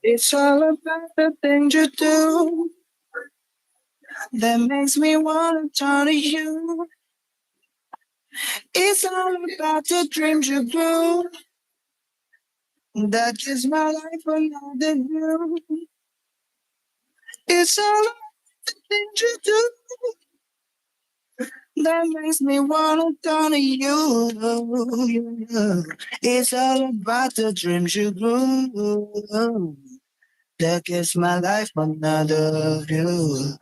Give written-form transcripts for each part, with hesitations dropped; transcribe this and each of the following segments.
It's all about the things you do that makes me wanna turn to you. It's all about the dreams you grew that gives my life another view. It's all about the things you do that makes me wanna turn to you. It's all about the dreams you grew that gives my life another view.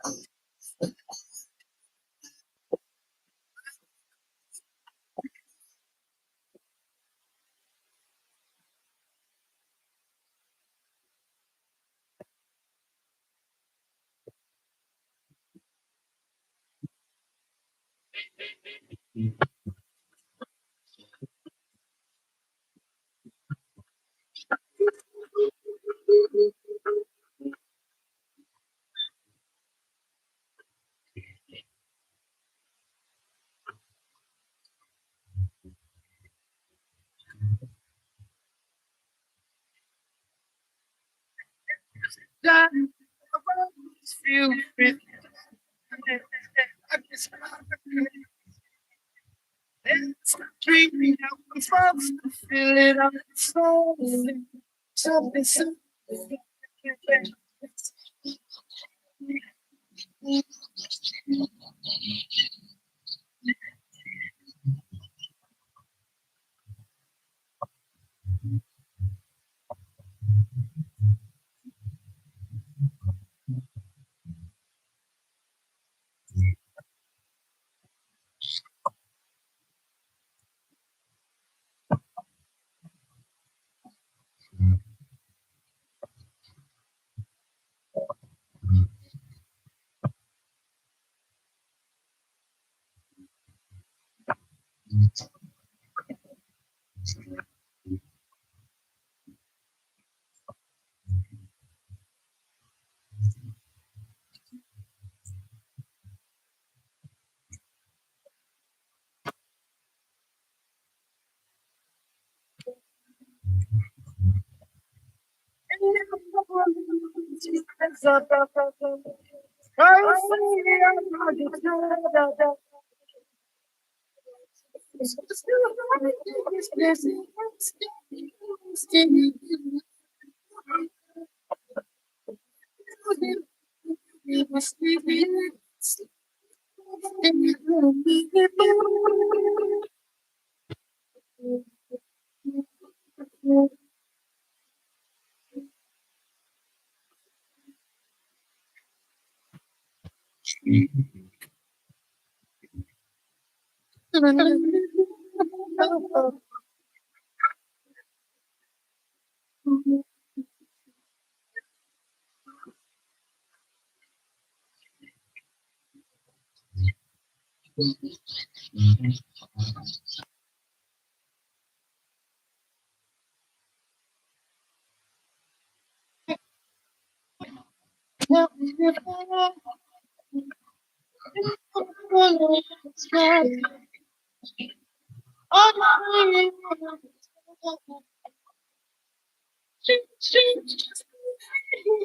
It's dreaming out the front, feel it on the soul. Something, something.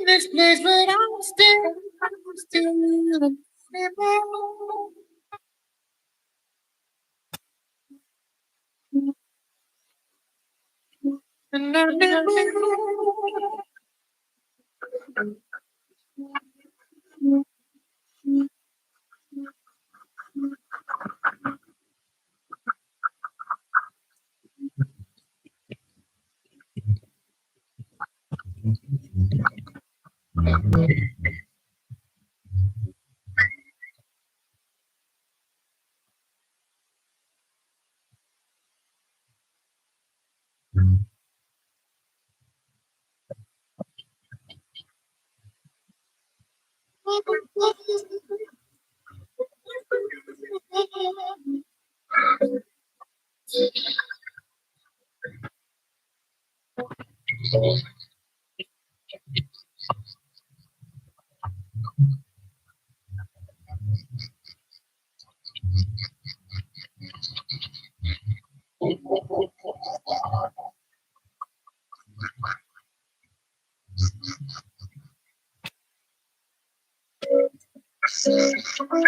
This place, but I'm still. And I never. You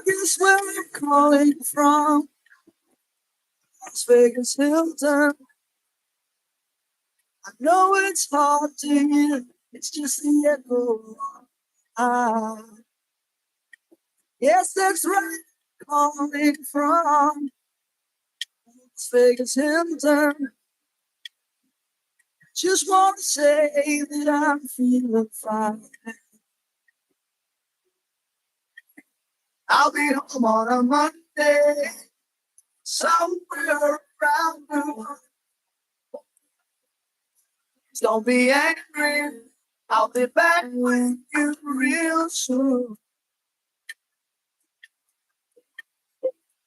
guess where I'm calling from? Las Vegas Hilton. I know it's hard to hear. It's just the echo. Ah, yes, that's right. Calling from Las Vegas Hilton. Just want to say that I'm feeling fine. I'll be home on a Monday, somewhere around noon. Don't be angry. I'll be back with you real soon.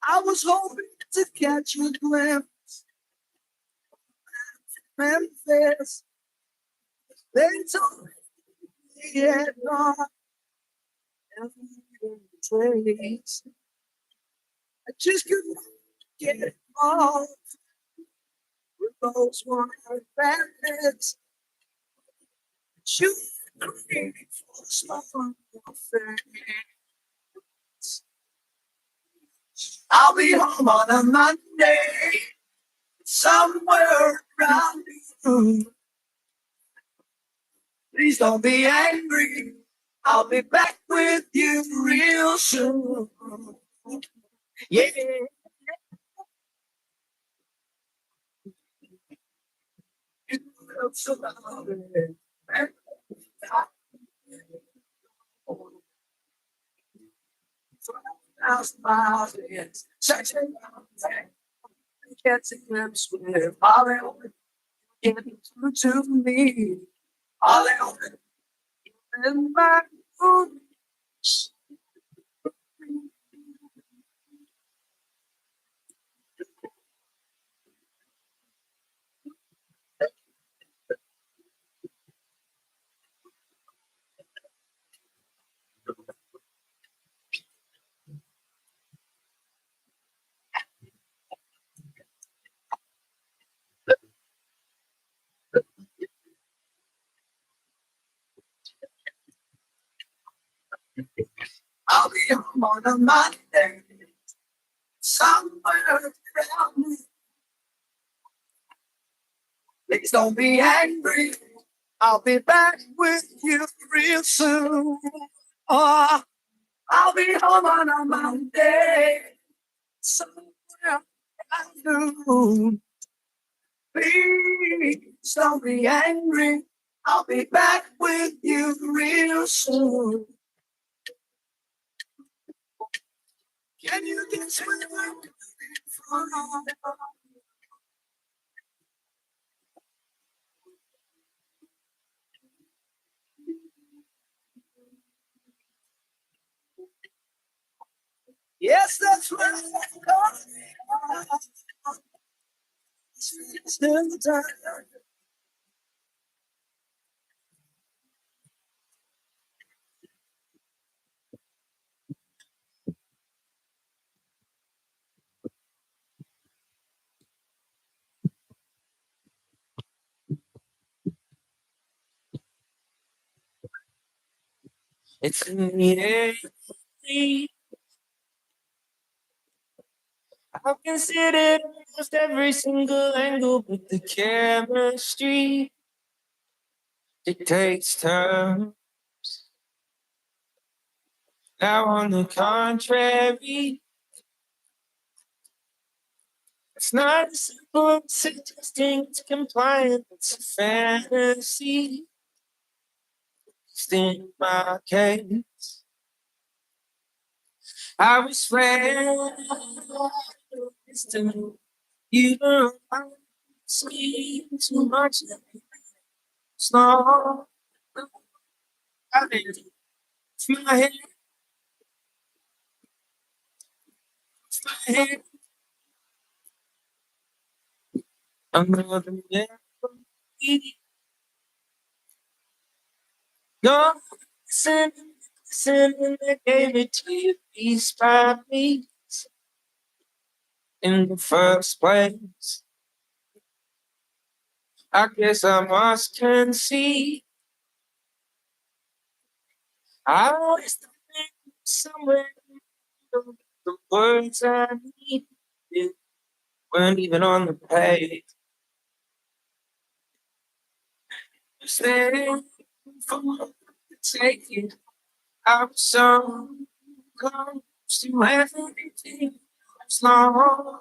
I was hoping to catch a glimpse of Memphis. They told me he had gone every place. I just couldn't get it off with those one bandits. Shooting green for stuff on your face. I'll be home on a Monday, somewhere around noon. Please don't be angry. I'll be back with you real soon. Yeah. smiles, it's such a gets a glimpse with Hollywood. Give it to me, Hollywood. In my room. I'll be home on a Monday, somewhere around me. Please don't be angry. I'll be back with you real soon. Oh, I'll be home on a Monday, somewhere around noon. Please don't be angry. I'll be back with you real soon. Can you guess where I'm coming from? Yes, that's where I'm coming from. Still the time. It's in the air. I've considered almost every single angle, but the chemistry dictates terms. Now, on the contrary, it's not as simple as suggesting it's compliant. It's a fantasy. In my case, I was friends to you. I'm seeing too much. Slow. I mean, it's my head, it's my head. I'm more than ever. No, listen, listen, and I gave it to you piece by piece in the first place. I guess I must concede. I always think somewhere the words I needed weren't even on the page. Staying for take it. I was so close to everything. Slow,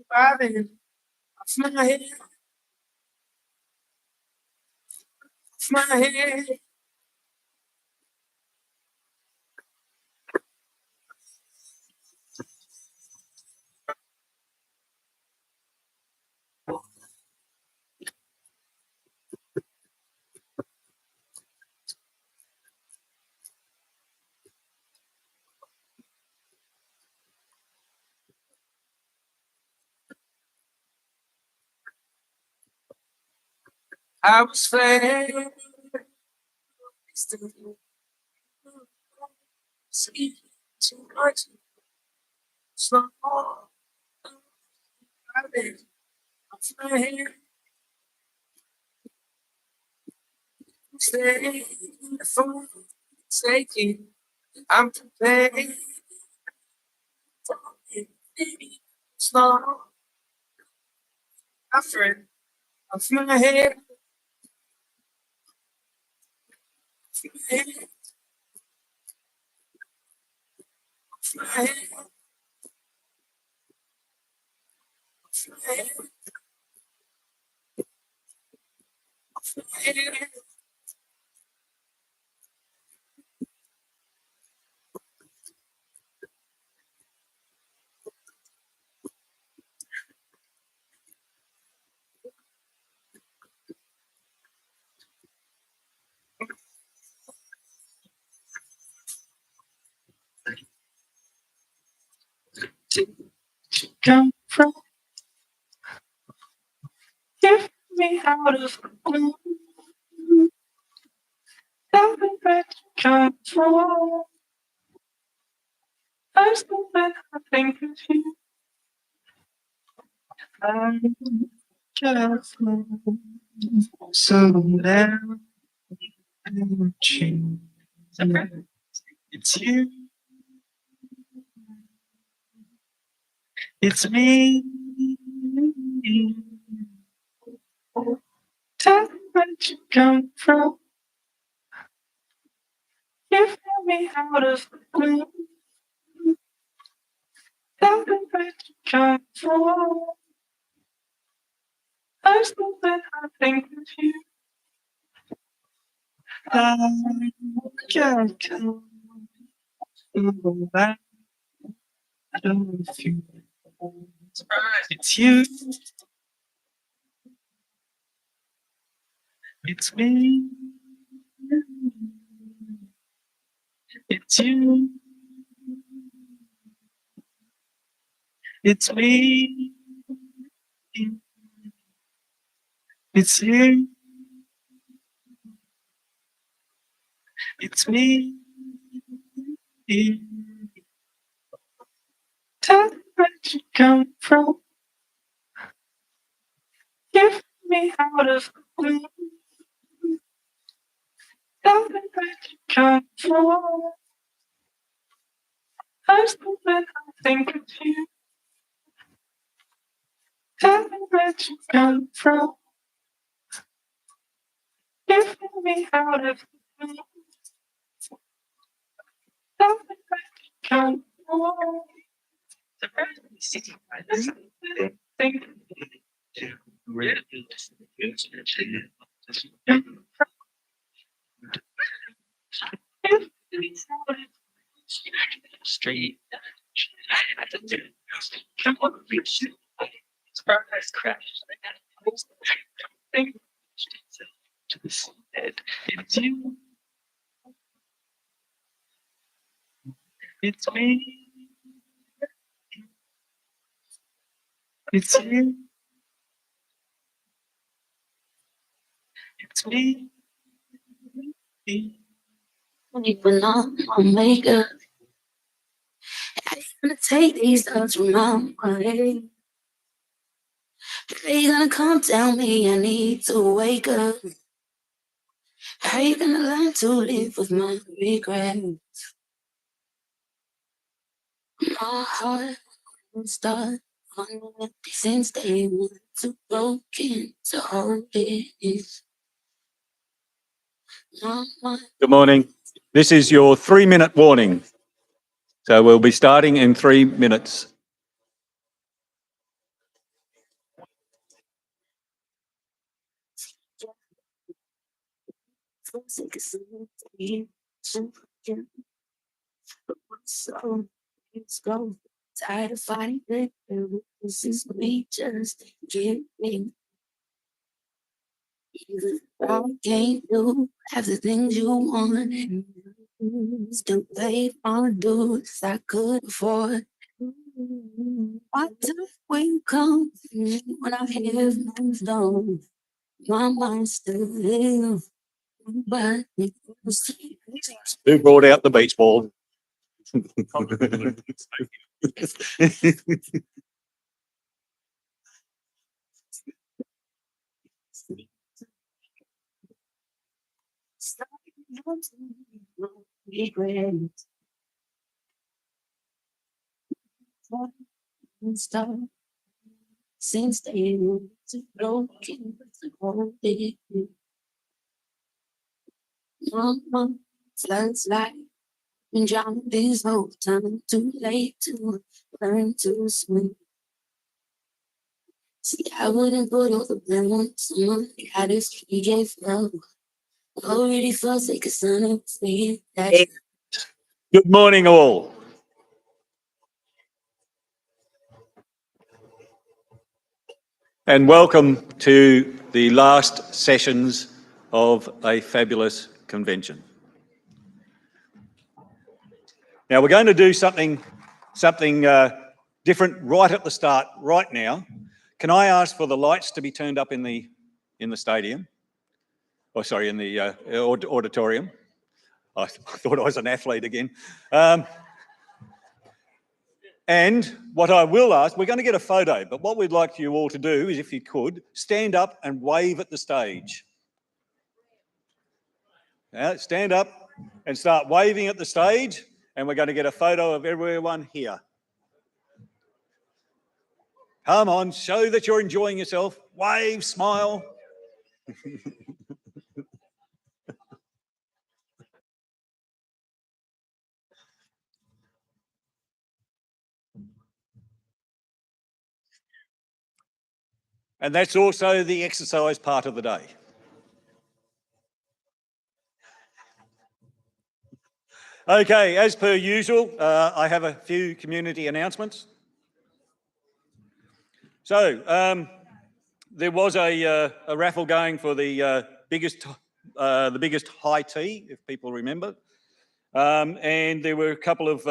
driving off my head, off my head. I was flying, see too much, slow, driving off my head, staying for taking. I'm prepared for it. Slow, my friend, off my head, off my head, off my head, off my head, off my head. come from? Give me out of gloom. Tell me where to come from. First when I think of you, I'm just so now change. It's you, it's me. Tell me where you come from. Give me out of gloom. Tell me where you come from. First when I think of you, I can't come back. I don't feel it's you, it's me, it's you, it's me, it's you, it's me. Tell me where you come from. Give me out of gloom. Tell me where you come from. First when I think of you. Tell me where you come from. Give me out of gloom. Tell me where you come from. Think straight. Come on, reach. Paradise crashed. Think to the seabed. It's you. It's me. It's you. It's me. Even on my makeup, how you gonna take these thoughts from my way? How you gonna come tell me I need to wake up? How you gonna learn to live with my regrets? My heart won't start on empty since day one. Too broken to hold it. Good morning. This is your 3-minute warning. So we'll be starting in 3 minutes. So let's go. Tired of fighting it. This is me just giving. I can't do half the things you want. Still pay my dues I could afford. What time will come when I have moved on? My mind's still there, but Who brought out the beach ball? regret. Stop since they were broken to hold it. Mama, floods like been drowning this whole time. Too late to learn to swim. See, I wouldn't put all the blame on someone. Had if he gave love. Already felt like a son of me. Good morning, all. And welcome to the last sessions of a fabulous convention. Now we're going to do something different right at the start, right now. Can I ask for the lights to be turned up in the stadium? Oh, sorry, in the auditorium. I thought I was an athlete again. And what I will ask, we're going to get a photo, but what we'd like you all to do is, if you could, stand up and wave at the stage. Now, stand up and start waving at the stage, and we're going to get a photo of everyone here. Come on, show that you're enjoying yourself. Wave, smile. And that's also the exercise part of the day. Okay, as per usual, I have a few community announcements. So there was a raffle going for the biggest high tea, if people remember, and there were a couple of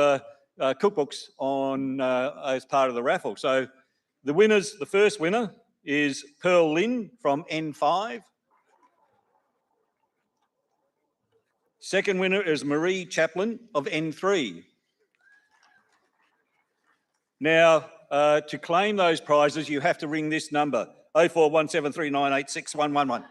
cookbooks on as part of the raffle. So the first winner is Pearl Lynn from N5. Second winner is Marie Chaplin of N3. Now, to claim those prizes, you have to ring this number, 0417398611.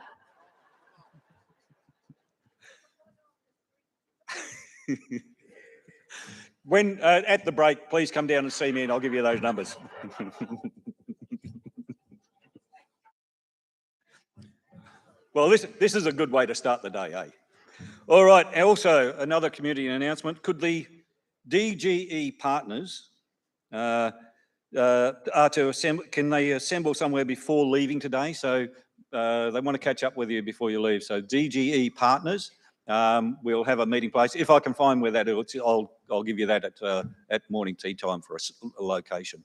When at the break, please come down and see me and I'll give you those numbers. Well, this is a good way to start the day, eh? All right, also another community announcement. Could the DGE partners are to assemble, can they assemble somewhere before leaving today? So they want to catch up with you before you leave. So DGE partners, we'll have a meeting place. If I can find where that is, I'll give you that at morning tea time for a location.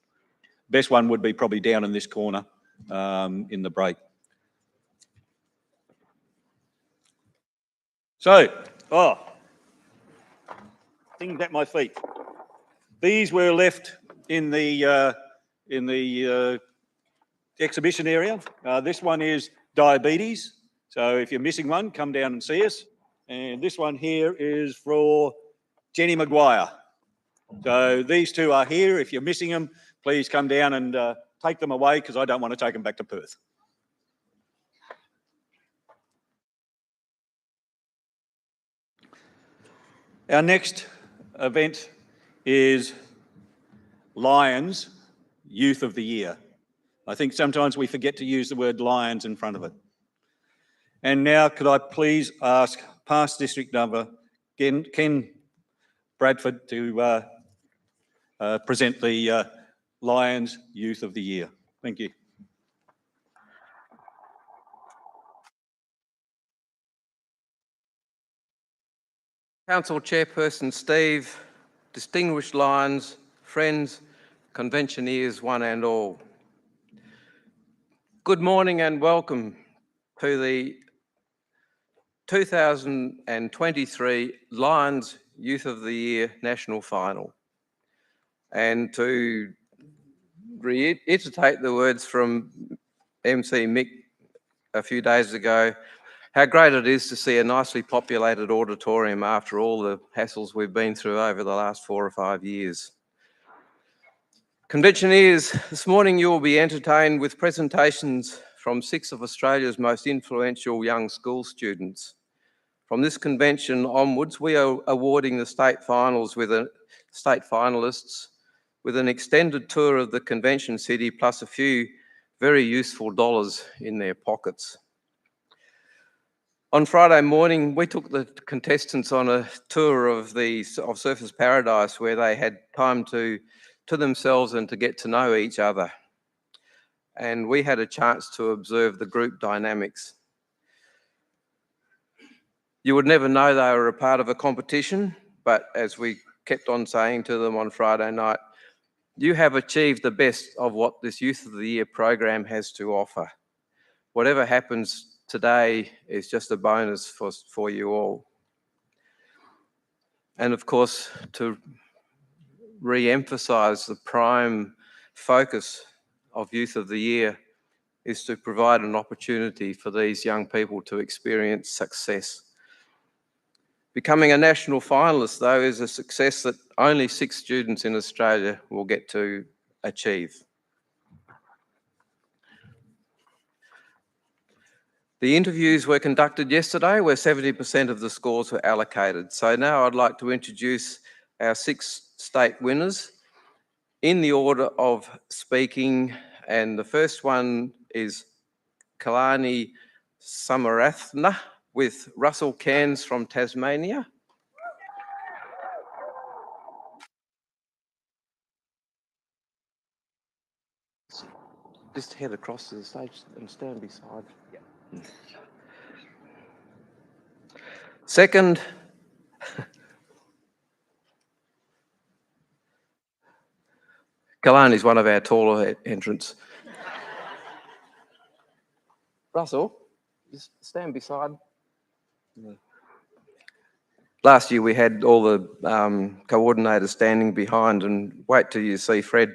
Best one would be probably down in this corner in the break. So, things at my feet. These were left in the exhibition area. This one is diabetes. So if you're missing one, come down and see us. And this one here is for Jenny Maguire. So these two are here. If you're missing them, please come down and take them away, because I don't want to take them back to Perth. Our next event is Lions Youth of the Year. I think sometimes we forget to use the word Lions in front of it. And now could I please ask past district number Ken Bradford to present the Lions Youth of the Year. Thank you. Council Chairperson Steve, distinguished Lions, friends, conventioneers one and all. Good morning and welcome to the 2023 Lions Youth of the Year National Final. And to reiterate the words from MC Mick a few days ago, how great it is to see a nicely populated auditorium after all the hassles we've been through over the last 4 or 5 years. Conventioneers, this morning you will be entertained with presentations from 6 of Australia's most influential young school students. From this convention onwards, we are awarding the state finalists with an extended tour of the convention city, plus a few very useful dollars in their pockets. On Friday morning, we took the contestants on a tour of Surfers Paradise, where they had time to themselves and to get to know each other. And we had a chance to observe the group dynamics. You would never know they were a part of a competition, but as we kept on saying to them on Friday night, you have achieved the best of what this Youth of the Year program has to offer. Whatever happens today is just a bonus for you all. And of course, to re-emphasize the prime focus of Youth of the Year is to provide an opportunity for these young people to experience success. Becoming a national finalist, though, is a success that only 6 students in Australia will get to achieve. The interviews were conducted yesterday where 70% of the scores were allocated. So now I'd like to introduce our 6 state winners in the order of speaking. And the first one is Kalani Samarathna with Russell Cairns from Tasmania. Just head across to the stage and stand beside. Yeah. Second, Kalani is one of our taller entrants. Russell, just stand beside. Yeah. Last year we had all the coordinators standing behind, and wait till you see Fred.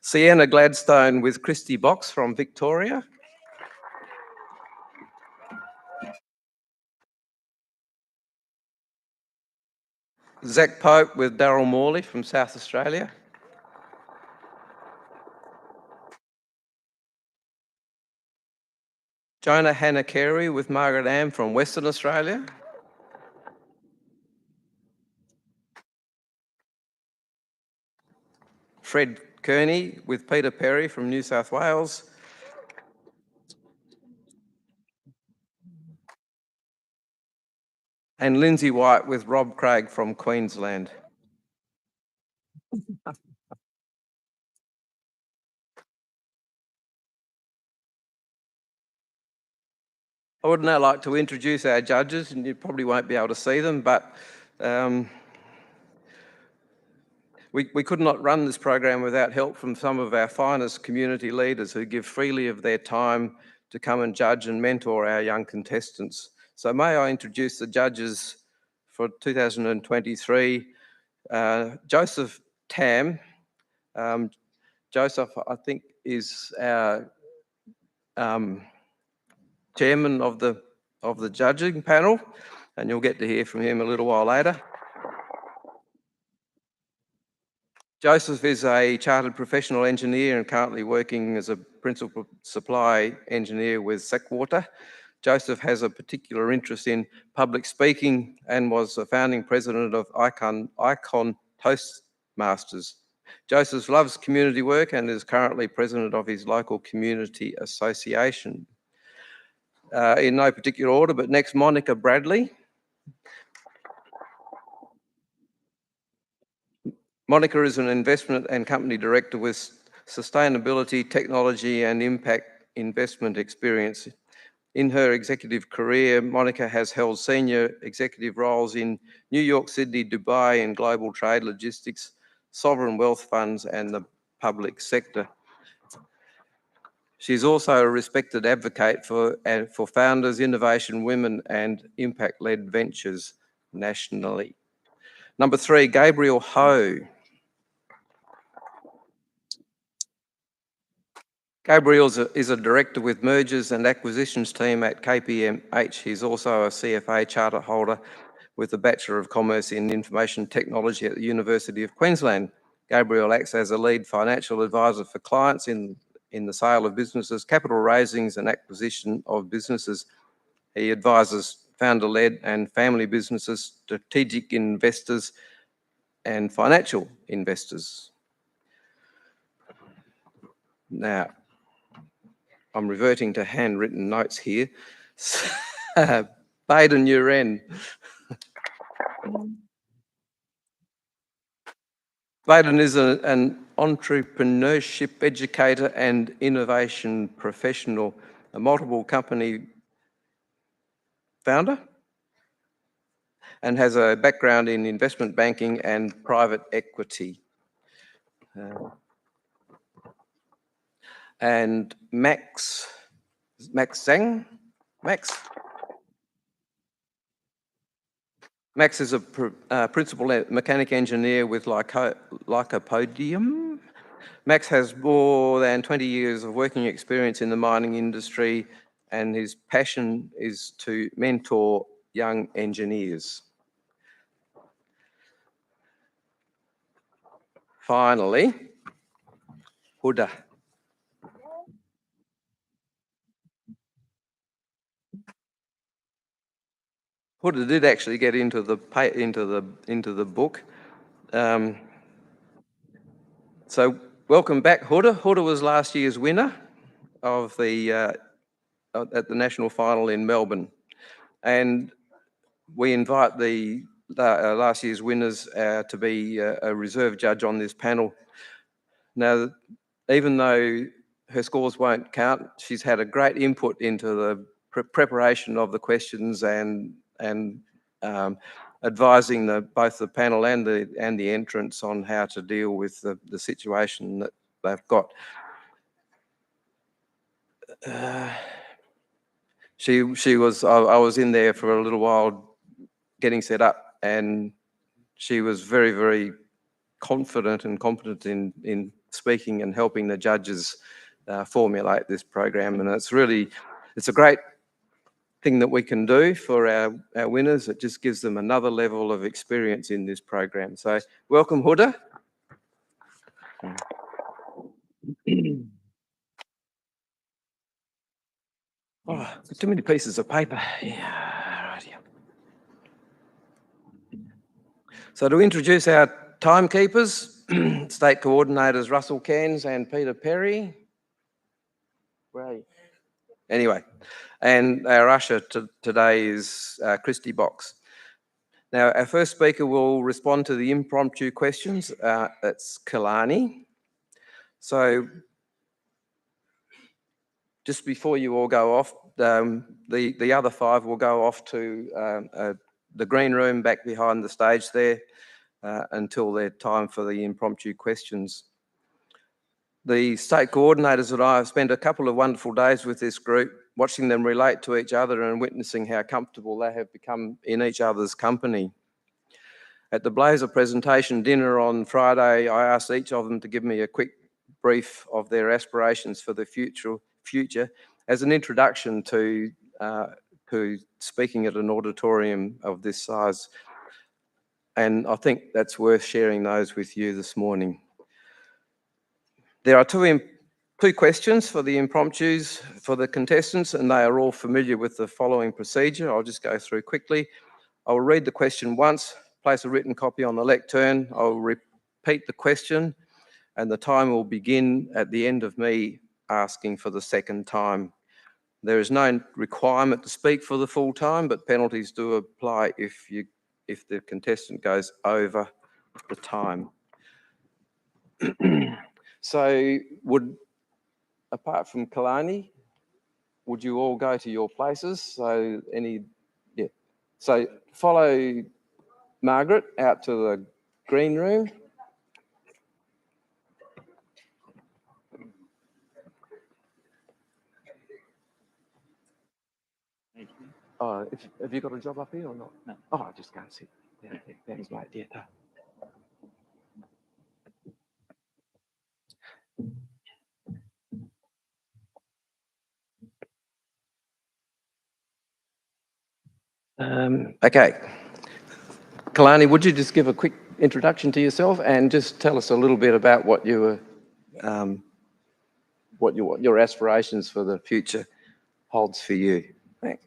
Sienna Gladstone with Christy Box from Victoria. Zach Pope with Daryl Morley from South Australia. Jonah Hannah Carey with Margaret Ann from Western Australia. Fred Kearney with Peter Perry from New South Wales. And Lindsay White with Rob Craig from Queensland. I would now like to introduce our judges, and you probably won't be able to see them, but we could not run this program without help from some of our finest community leaders who give freely of their time to come and judge and mentor our young contestants. So may I introduce the judges for 2023. Joseph Tam. Joseph, I think, is our chairman of the judging panel, and you'll get to hear from him a little while later. Joseph is a chartered professional engineer and currently working as a principal supply engineer with Seqwater. Joseph has a particular interest in public speaking and was a founding president of Icon Toastmasters. Joseph loves community work and is currently president of his local community association. In no particular order, but next, Monica Bradley. Monica is an investment and company director with sustainability, technology, and impact investment experience. In her executive career, Monica has held senior executive roles in New York, Sydney, Dubai, and global trade logistics, sovereign wealth funds, and the public sector. She's also a respected advocate for founders, innovation, women, and impact-led ventures nationally. Number 3, Gabriel Ho. Gabriel is a director with mergers and acquisitions team at KPMH. He's also a CFA charter holder with a Bachelor of Commerce in Information Technology at the University of Queensland. Gabriel acts as a lead financial advisor for clients in the sale of businesses, capital raisings and acquisition of businesses. He advises founder-led and family businesses, strategic investors and financial investors. Now, I'm reverting to handwritten notes here. Baden Uren. Baden is an entrepreneurship educator and innovation professional, a multiple company founder, and has a background in investment banking and private equity. And Max Zhang. Max. Max is a principal mechanic engineer with Lycopodium. Max has more than 20 years of working experience in the mining industry, and his passion is to mentor young engineers. Finally, Huda. Huda did actually get into the book. So welcome back, Huda. Huda was last year's winner of the at the national final in Melbourne, and we invite the last year's winners to be a reserve judge on this panel. Now, even though her scores won't count, she's had a great input into the preparation of the questions and advising both the panel and the entrants on how to deal with the situation that they've got. I was in there for a little while getting set up, and she was very, very confident and competent in speaking and helping the judges formulate this program. And it's a great thing that we can do for our winners. It just gives them another level of experience in this program. So welcome, Huda. Oh, too many pieces of paper. Yeah, right here. So to introduce our timekeepers, state coordinators Russell Cairns and Peter Perry. Where are you? Anyway, and our usher today is Christy Box. Now, our first speaker will respond to the impromptu questions. That's Kalani. So just before you all go off, the other five will go off to the green room back behind the stage there until their time for the impromptu questions. The state coordinators and I have spent a couple of wonderful days with this group, watching them relate to each other and witnessing how comfortable they have become in each other's company. At the Blazer presentation dinner on Friday, I asked each of them to give me a quick brief of their aspirations for the future as an introduction to speaking at an auditorium of this size. And I think that's worth sharing those with you this morning. There are two questions for the impromptus for the contestants, and they are all familiar with the following procedure. I'll just go through quickly. I'll read the question once, place a written copy on the lectern. I'll repeat the question, and the time will begin at the end of me asking for the second time. There is no requirement to speak for the full time, but penalties do apply if the contestant goes over the time. So apart from Kalani, would you all go to your places? So follow Margaret out to the green room. Oh, have you got a job up here or not? No. Oh, I just can't sit. Yeah, thanks, mate. Yeah. Okay. Kalani, would you just give a quick introduction to yourself and just tell us a little bit about what your aspirations for the future holds for you? Thanks.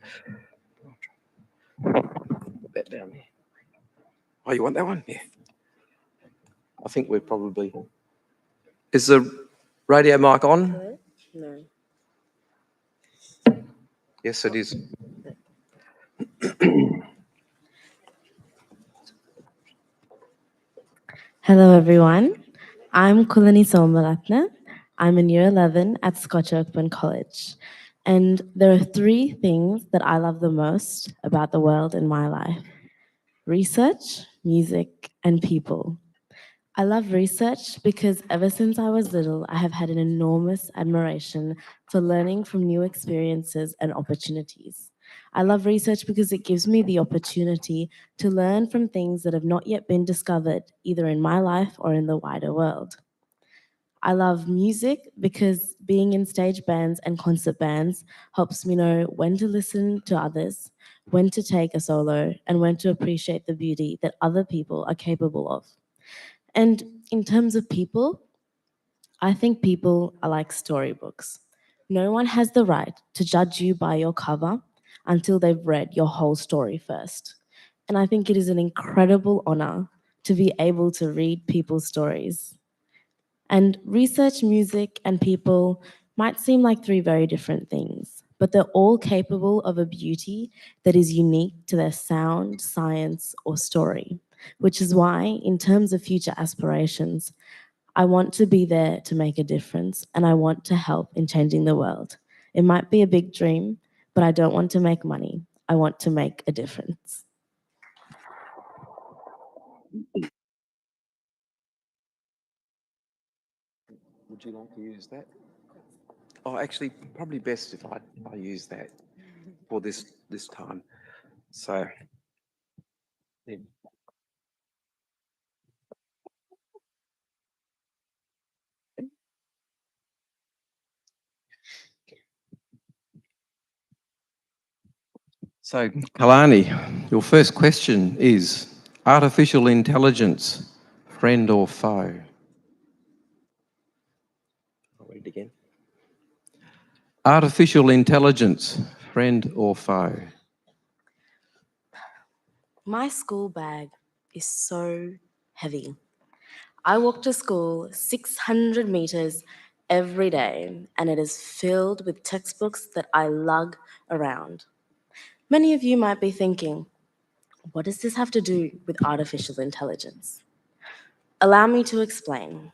That down there. Oh, you want that one? Yeah. I think we're probably. Is the radio mic on? No. Yes, it is. Hello, everyone. I'm Kulani Somalatna. I'm in Year 11 at Scotch Oakburn College. And there are three things that I love the most about the world in my life: research, music, and people. I love research because ever since I was little, I have had an enormous admiration for learning from new experiences and opportunities. I love research because it gives me the opportunity to learn from things that have not yet been discovered, either in my life or in the wider world. I love music because being in stage bands and concert bands helps me know when to listen to others, when to take a solo, and when to appreciate the beauty that other people are capable of. And in terms of people, I think people are like storybooks. No one has the right to judge you by your cover until they've read your whole story first. And I think it is an incredible honor to be able to read people's stories. And research, music, and people might seem like three very different things, but they're all capable of a beauty that is unique to their sound, science, or story, which is why, in terms of future aspirations, I want to be there to make a difference and I want to help in changing the world. It might be a big dream, but I don't want to make money. I want to make a difference. Would you like to use that? Oh, actually, probably best if I use that for this time. So, then. So, Kalani, your first question is artificial intelligence, friend or foe? I'll read it again. Artificial intelligence, friend or foe? My school bag is so heavy. I walk to school 600 meters every day, and it is filled with textbooks that I lug around. Many of you might be thinking, what does this have to do with artificial intelligence? Allow me to explain.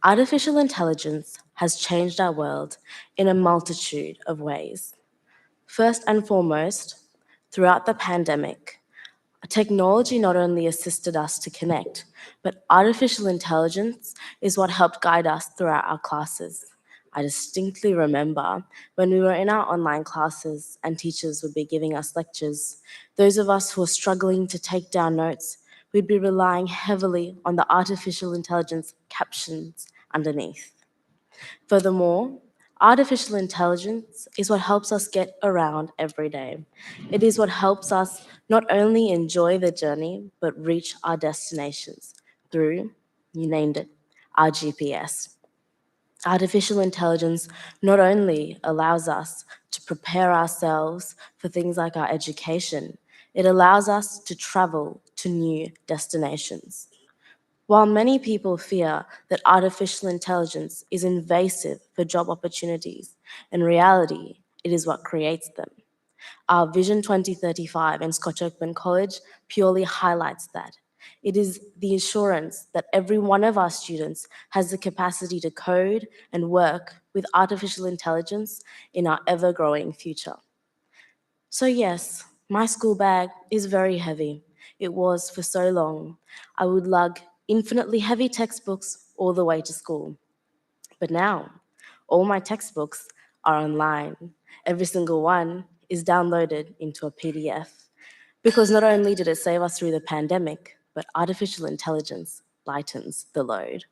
Artificial intelligence has changed our world in a multitude of ways. First and foremost, throughout the pandemic, technology not only assisted us to connect, but artificial intelligence is what helped guide us throughout our classes. I distinctly remember when we were in our online classes and teachers would be giving us lectures, those of us who were struggling to take down notes, we'd be relying heavily on the artificial intelligence captions underneath. Furthermore, artificial intelligence is what helps us get around every day. It is what helps us not only enjoy the journey, but reach our destinations through, you named it, our GPS. Artificial intelligence not only allows us to prepare ourselves for things like our education, it allows us to travel to new destinations. While many people fear that artificial intelligence is invasive for job opportunities, in reality, it is what creates them. Our Vision 2035 in Scotch Oakburn College purely highlights that. It is the assurance that every one of our students has the capacity to code and work with artificial intelligence in our ever-growing future. So yes, my school bag is very heavy. It was for so long. I would lug infinitely heavy textbooks all the way to school. But now, all my textbooks are online. Every single one is downloaded into a PDF. Because not only did it save us through the pandemic, but artificial intelligence lightens the load.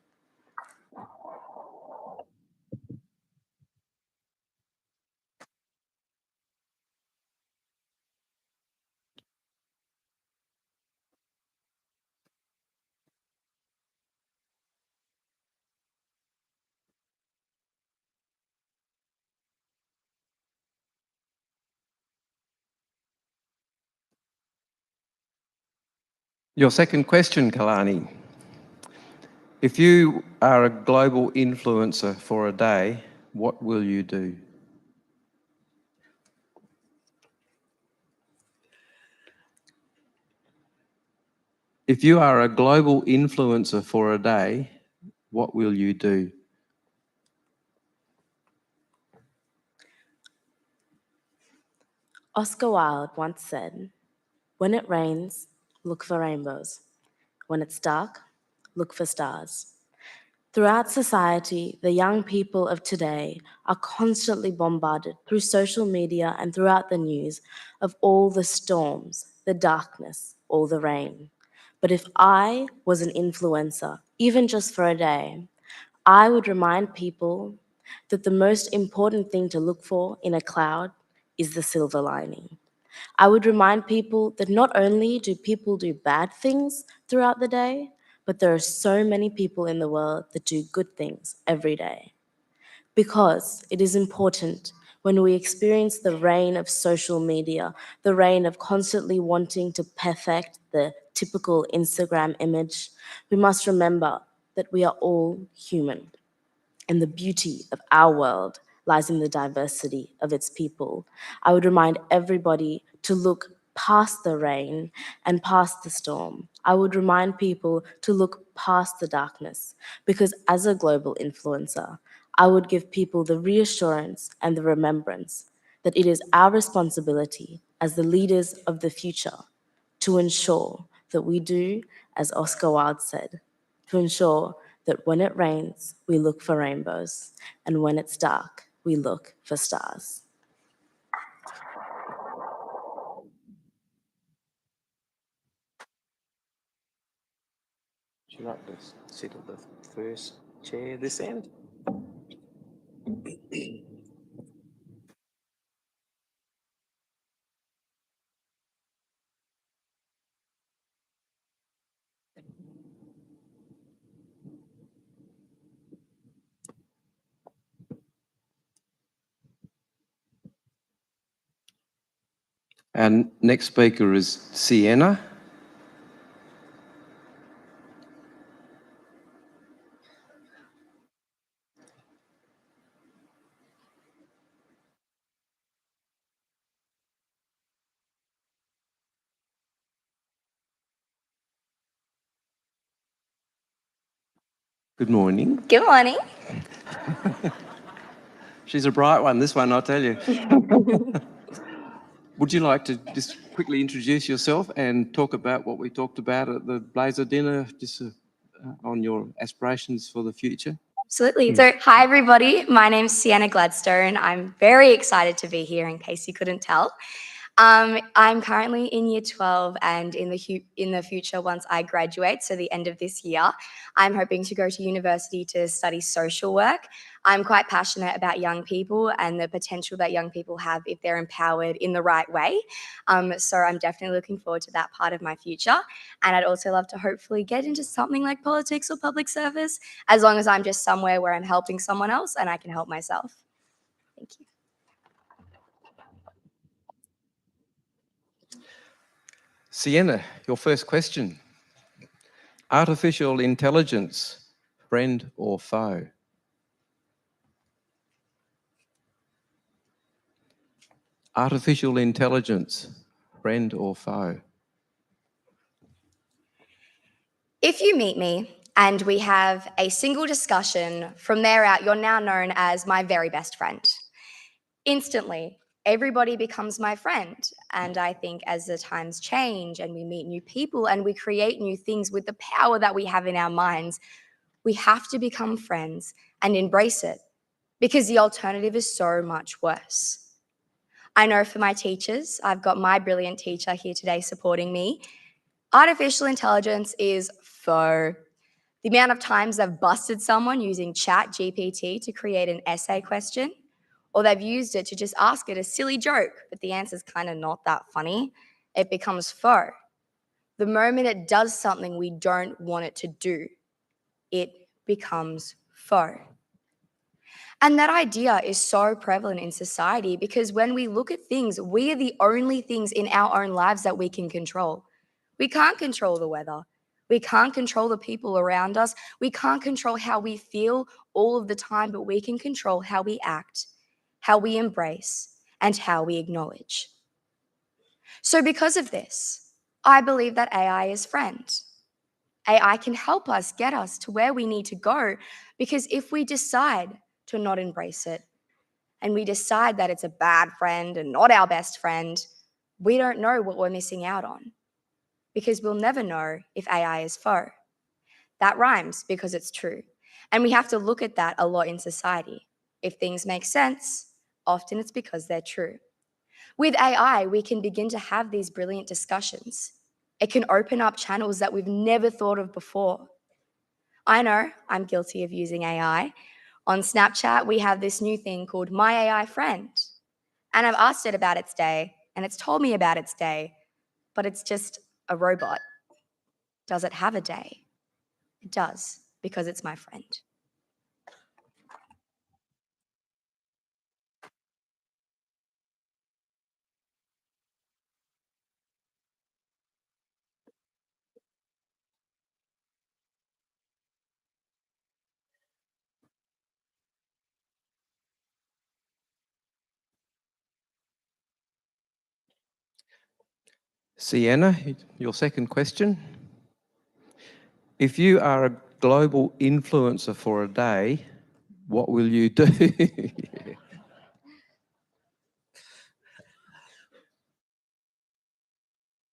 Your second question, Kalani. If you are a global influencer for a day, what will you do? If you are a global influencer for a day, what will you do? Oscar Wilde once said, "When it rains, look for rainbows. When it's dark, look for stars." Throughout society, the young people of today are constantly bombarded through social media and throughout the news of all the storms, the darkness, all the rain. But if I was an influencer, even just for a day, I would remind people that the most important thing to look for in a cloud is the silver lining. I would remind people that not only do people do bad things throughout the day, but there are so many people in the world that do good things every day. Because it is important when we experience the reign of social media, the reign of constantly wanting to perfect the typical Instagram image, we must remember that we are all human. And the beauty of our world lies in the diversity of its people. I would remind everybody to look past the rain and past the storm. I would remind people to look past the darkness, because as a global influencer, I would give people the reassurance and the remembrance that it is our responsibility as the leaders of the future to ensure that we do as Oscar Wilde said, to ensure that when it rains, we look for rainbows, and when it's dark, we look for stars. Would you like to sit at the first chair this end? And next speaker is Sienna. Good morning. Good morning. She's a bright one, this one, I'll tell you. Would you like to just quickly introduce yourself and talk about what we talked about at the Blazer dinner, just on your aspirations for the future? Absolutely. So, hi everybody. My name's Sienna Gladstone. I'm very excited to be here in case you couldn't tell. I'm currently in year 12, and in the future, once I graduate, so the end of this year, I'm hoping to go to university to study social work. I'm quite passionate about young people and the potential that young people have if they're empowered in the right way. So I'm definitely looking forward to that part of my future. And I'd also love to hopefully get into something like politics or public service, as long as I'm just somewhere where I'm helping someone else and I can help myself. Thank you. Sienna, your first question. Artificial intelligence, friend or foe? Artificial intelligence, friend or foe? If you meet me and we have a single discussion, from there out, you're now known as my very best friend. Instantly, everybody becomes my friend. And I think as the times change and we meet new people and we create new things with the power that we have in our minds, we have to become friends and embrace it, because the alternative is so much worse. I know for my teachers, I've got my brilliant teacher here today supporting me. Artificial intelligence is foe. The amount of times they've busted someone using ChatGPT to create an essay question, or they've used it to just ask it a silly joke, but the answer's kind of not that funny, it becomes foe. The moment it does something we don't want it to do, it becomes foe. And that idea is so prevalent in society, because when we look at things, we are the only things in our own lives that we can control. We can't control the weather. We can't control the people around us. We can't control how we feel all of the time, but we can control how we act, how we embrace, and how we acknowledge. So because of this, I believe that AI is friend. AI can help us get us to where we need to go, because if we decide to not embrace it, and we decide that it's a bad friend and not our best friend, we don't know what we're missing out on, because we'll never know if AI is foe. That rhymes because it's true. And we have to look at that a lot in society. If things make sense, often it's because they're true. With AI, we can begin to have these brilliant discussions. It can open up channels that we've never thought of before. I know I'm guilty of using AI. On Snapchat, we have this new thing called My AI Friend. And I've asked it about its day, and it's told me about its day, but it's just a robot. Does it have a day? It does, because it's my friend. Sienna, your second question. If you are a global influencer for a day, what will you do?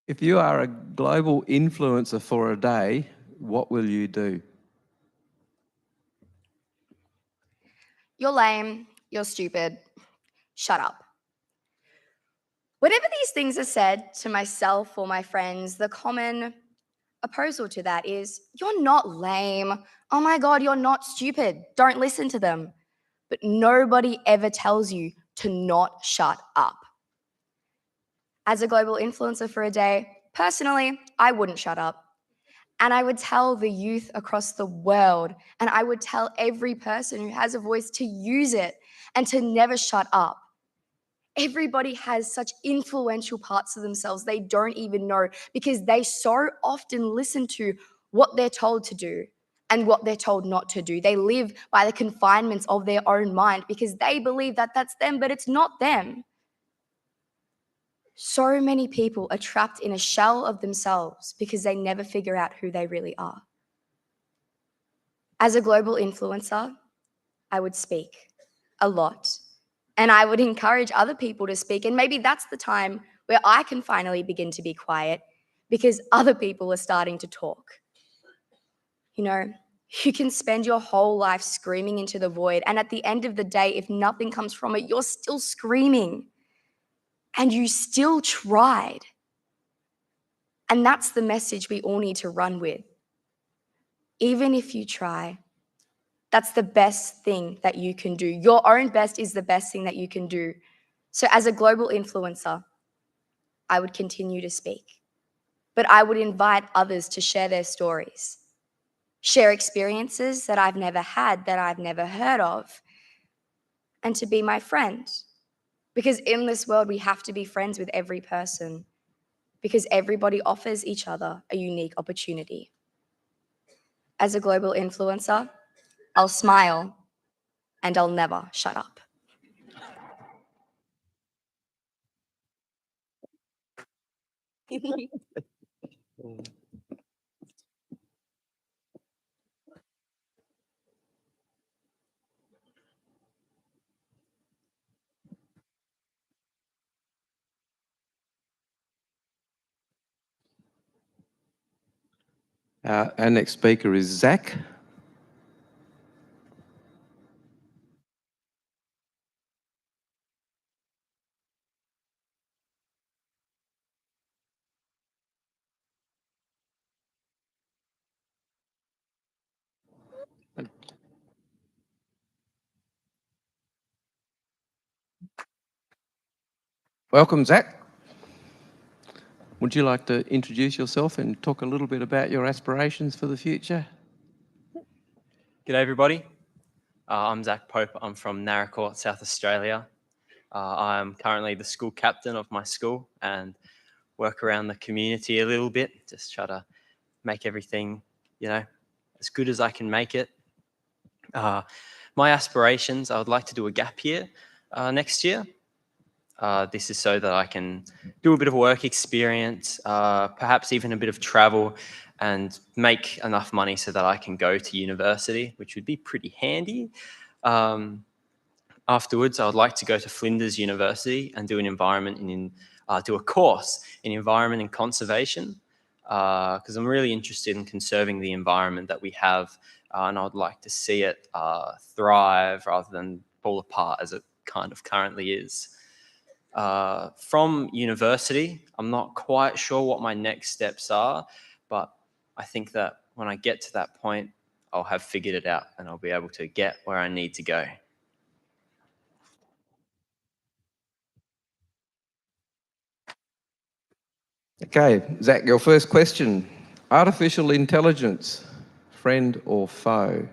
If you are a global influencer for a day, what will you do? You're lame, you're stupid, shut up. Whenever these things are said to myself or my friends, the common opposal to that is, you're not lame. Oh my God, you're not stupid. Don't listen to them. But nobody ever tells you to not shut up. As a global influencer for a day, personally, I wouldn't shut up. And I would tell the youth across the world, and I would tell every person who has a voice to use it and to never shut up. Everybody has such influential parts of themselves they don't even know, because they so often listen to what they're told to do and what they're told not to do. They live by the confinements of their own mind because they believe that that's them, but it's not them. So many people are trapped in a shell of themselves because they never figure out who they really are. As a global influencer, I would speak a lot. And I would encourage other people to speak. And maybe that's the time where I can finally begin to be quiet because other people are starting to talk. You know, you can spend your whole life screaming into the void. And at the end of the day, if nothing comes from it, you're still screaming. And you still tried. And that's the message we all need to run with. Even if you try, that's the best thing that you can do. Your own best is the best thing that you can do. So as a global influencer, I would continue to speak, but I would invite others to share their stories, share experiences that I've never had, that I've never heard of, and to be my friend. Because in this world, we have to be friends with every person because everybody offers each other a unique opportunity. As a global influencer, I'll smile and I'll never shut up. Our next speaker is Zach. Welcome, Zach. Would you like to introduce yourself and talk a little bit about your aspirations for the future? G'day everybody, I'm Zach Pope, I'm from Naracoorte, South Australia. I'm currently the school captain of my school and work around the community a little bit, just try to make everything, as good as I can make it. My aspirations, I would like to do a gap year next year. This is so that I can do a bit of work experience, perhaps even a bit of travel, and make enough money so that I can go to university, which would be pretty handy. Afterwards, I would like to go to Flinders University and do an do a course in environment and conservation. because I'm really interested in conserving the environment that we have, and I'd like to see it thrive rather than fall apart as it kind of currently is. From university, I'm not quite sure what my next steps are, but I think that when I get to that point, I'll have figured it out and I'll be able to get where I need to go. Okay, Zach, your first question. Artificial intelligence, friend or foe?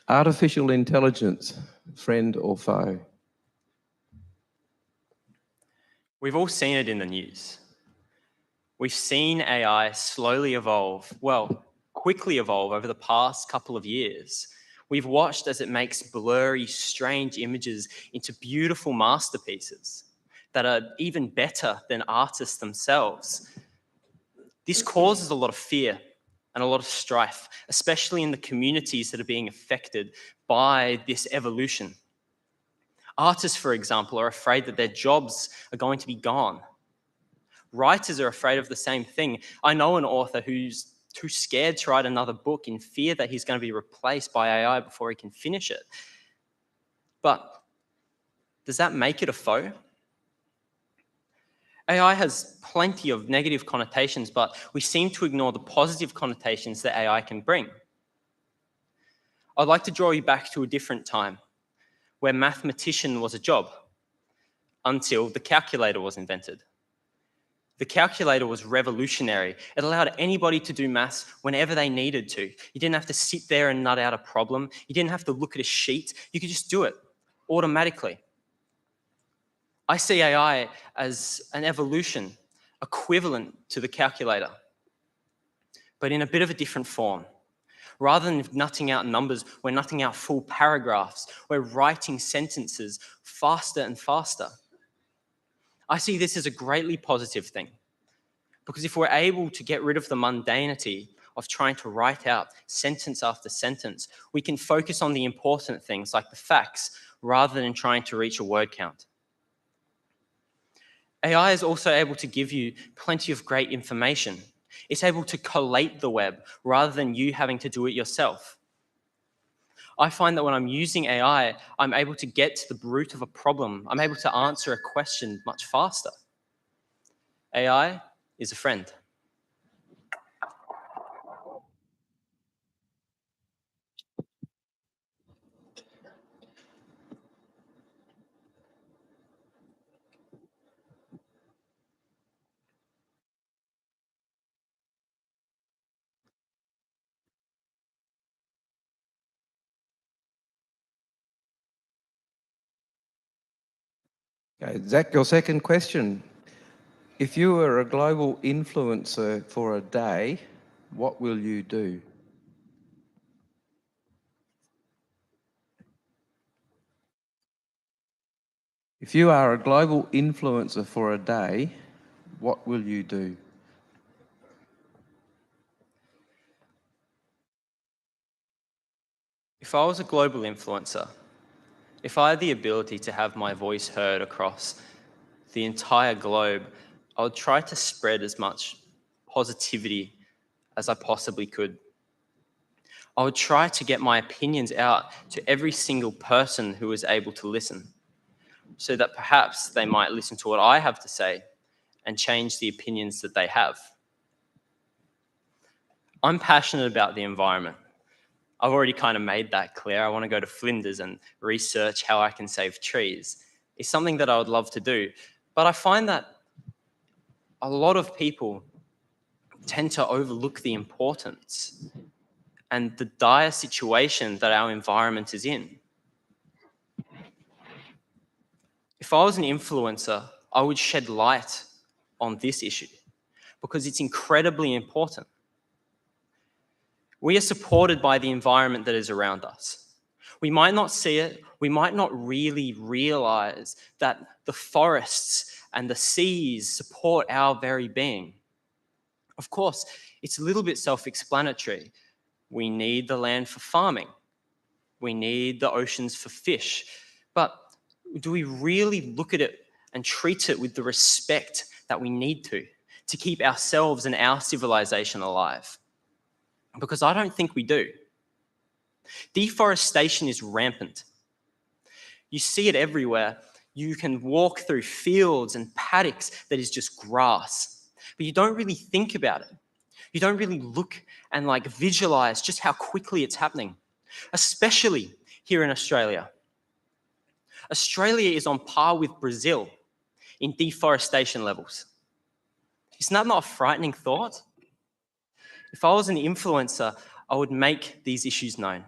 Artificial intelligence, friend or foe? We've all seen it in the news. We've seen AI slowly evolve, well, quickly evolve over the past couple of years. We've watched as it makes blurry, strange images into beautiful masterpieces that are even better than artists themselves. This causes a lot of fear and a lot of strife, especially in the communities that are being affected by this evolution. Artists, for example, are afraid that their jobs are going to be gone. Writers are afraid of the same thing. I know an author who's too scared to write another book in fear that he's going to be replaced by AI before he can finish it. But does that make it a foe? AI has plenty of negative connotations, but we seem to ignore the positive connotations that AI can bring. I'd like to draw you back to a different time where mathematician was a job until the calculator was invented. The calculator was revolutionary. It allowed anybody to do maths whenever they needed to. You didn't have to sit there and nut out a problem. You didn't have to look at a sheet. You could just do it automatically. I see AI as an evolution equivalent to the calculator, but in a bit of a different form. Rather than nutting out numbers, we're nutting out full paragraphs. We're writing sentences faster and faster. I see this as a greatly positive thing, because if we're able to get rid of the mundanity of trying to write out sentence after sentence, we can focus on the important things like the facts rather than trying to reach a word count. AI is also able to give you plenty of great information. It's able to collate the web rather than you having to do it yourself. I find that when I'm using AI, I'm able to get to the root of a problem. I'm able to answer a question much faster. AI is a friend. Okay, Zach, your second question. If you were a global influencer for a day, what will you do? If you are a global influencer for a day, what will you do? If I was a global influencer, if I had the ability to have my voice heard across the entire globe, I would try to spread as much positivity as I possibly could. I would try to get my opinions out to every single person who was able to listen, so that perhaps they might listen to what I have to say and change the opinions that they have. I'm passionate about the environment. I've already kind of made that clear. I want to go to Flinders and research how I can save trees. It's something that I would love to do. But I find that a lot of people tend to overlook the importance and the dire situation that our environment is in. If I was an influencer, I would shed light on this issue because it's incredibly important. We are supported by the environment that is around us. We might not see it, we might not really realize that the forests and the seas support our very being. Of course, it's a little bit self-explanatory. We need the land for farming. We need the oceans for fish. But do we really look at it and treat it with the respect that we need to keep ourselves and our civilization alive? Because I don't think we do. Deforestation is rampant. You see it everywhere. You can walk through fields and paddocks that is just grass, but you don't really think about it. You don't really look and visualize just how quickly it's happening, especially here in Australia. Australia is on par with Brazil in deforestation levels. Isn't that not a frightening thought? If I was an influencer, I would make these issues known.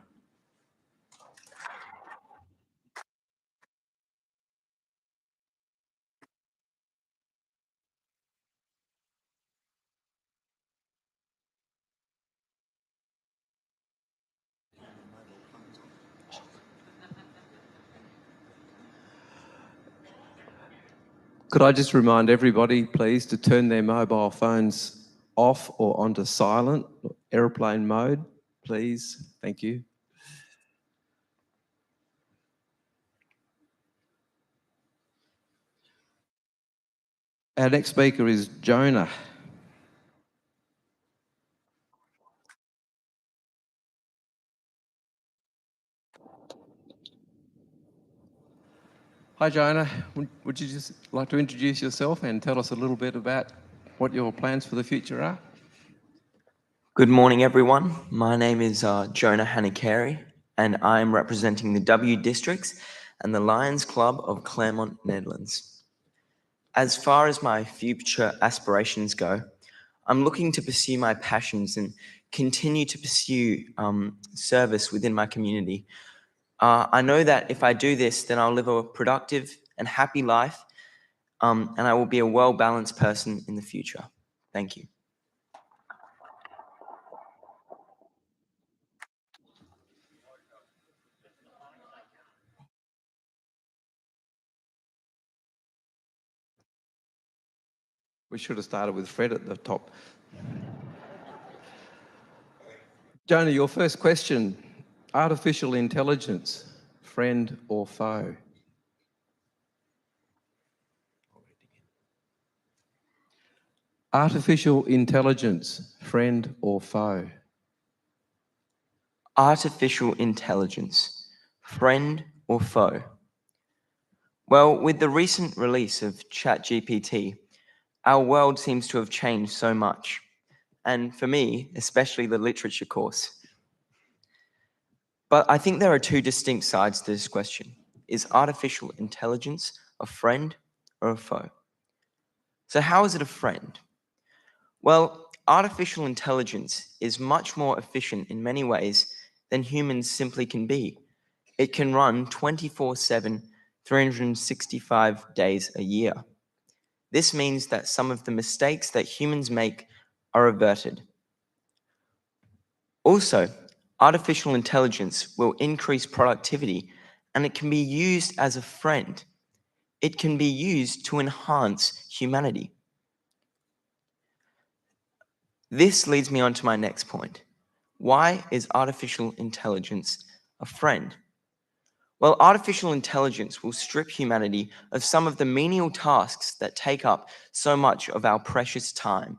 Could I just remind everybody, please, to turn their mobile phones off or onto silent, airplane mode, please? Thank you. Our next speaker is Jonah. Hi, Jonah. Would you just like to introduce yourself and tell us a little bit about what your plans for the future are? Good morning, everyone. My name is Jonah Hanikari, and I am representing the W Districts and the Lions Club of Claremont, Netherlands. As far as my future aspirations go, I'm looking to pursue my passions and continue to pursue service within my community. I know that if I do this, then I'll live a productive and happy life, and I will be a well-balanced person in the future. Thank you. We should have started with Fred at the top. Jonah, your first question, artificial intelligence, friend or foe? Artificial intelligence, friend or foe? Artificial intelligence, friend or foe? Well, with the recent release of ChatGPT, our world seems to have changed so much. And for me, especially the literature course. But I think there are two distinct sides to this question. Is artificial intelligence a friend or a foe? So how is it a friend? Well, artificial intelligence is much more efficient in many ways than humans simply can be. It can run 24/7, 365 days a year. This means that some of the mistakes that humans make are averted. Also, artificial intelligence will increase productivity, and it can be used as a friend. It can be used to enhance humanity. This leads me on to my next point. Why is artificial intelligence a friend? Well, artificial intelligence will strip humanity of some of the menial tasks that take up so much of our precious time.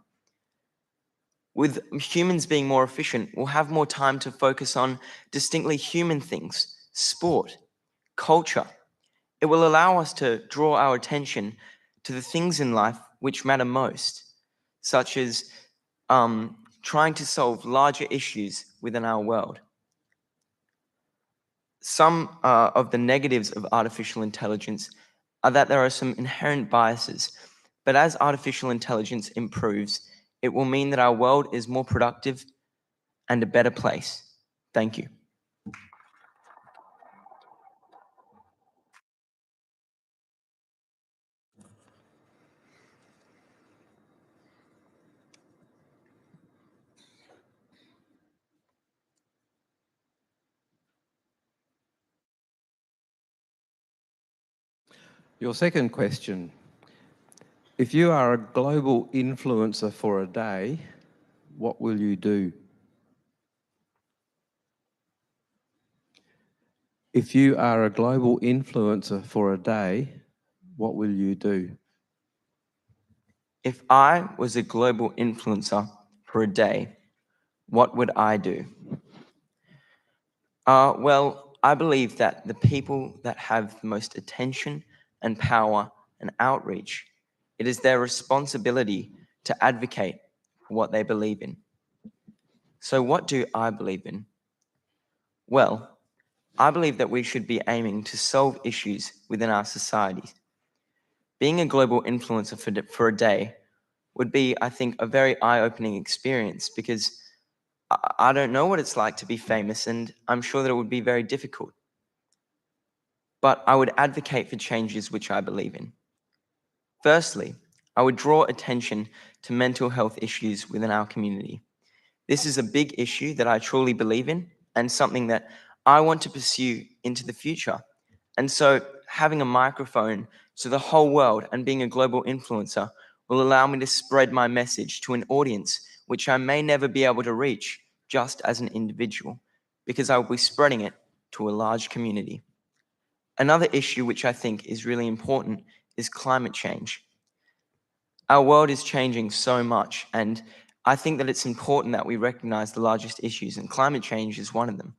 With humans being more efficient, we'll have more time to focus on distinctly human things, sport, culture. It will allow us to draw our attention to the things in life which matter most, such as trying to solve larger issues within our world. Some of the negatives of artificial intelligence are that there are some inherent biases, but as artificial intelligence improves, it will mean that our world is more productive and a better place. Thank you. Your second question, if you are a global influencer for a day, what will you do? If you are a global influencer for a day, what will you do? If I was a global influencer for a day, what would I do? Well, I believe that the people that have the most attention and power and outreach, it is their responsibility to advocate for what they believe in. So what do I believe in? Well, I believe that we should be aiming to solve issues within our society. Being a global influencer for a day would be, I think, a very eye-opening experience, because I don't know what it's like to be famous, and I'm sure that it would be very difficult. But I would advocate for changes which I believe in. Firstly, I would draw attention to mental health issues within our community. This is a big issue that I truly believe in, and something that I want to pursue into the future. And so having a microphone to the whole world and being a global influencer will allow me to spread my message to an audience which I may never be able to reach just as an individual, because I will be spreading it to a large community. Another issue which I think is really important is climate change. Our world is changing so much, and I think that it's important that we recognize the largest issues, and climate change is one of them.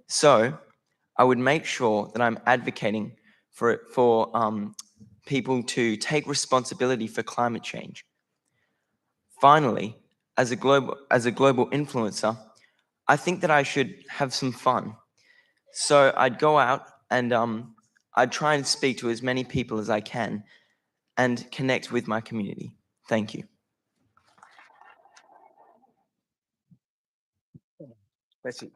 So I would make sure that I'm advocating for people to take responsibility for climate change. Finally, as a global influencer, I think that I should have some fun. So I'd go out and I'd try and speak to as many people as I can and connect with my community. Thank you. That's it.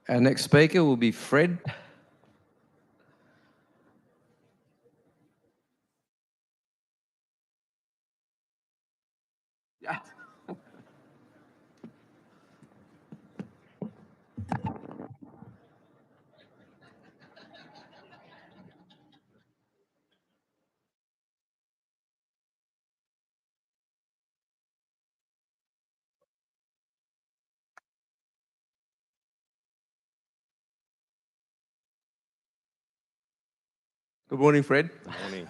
Our next speaker will be Fred. Yeah. Good morning, Fred. Morning.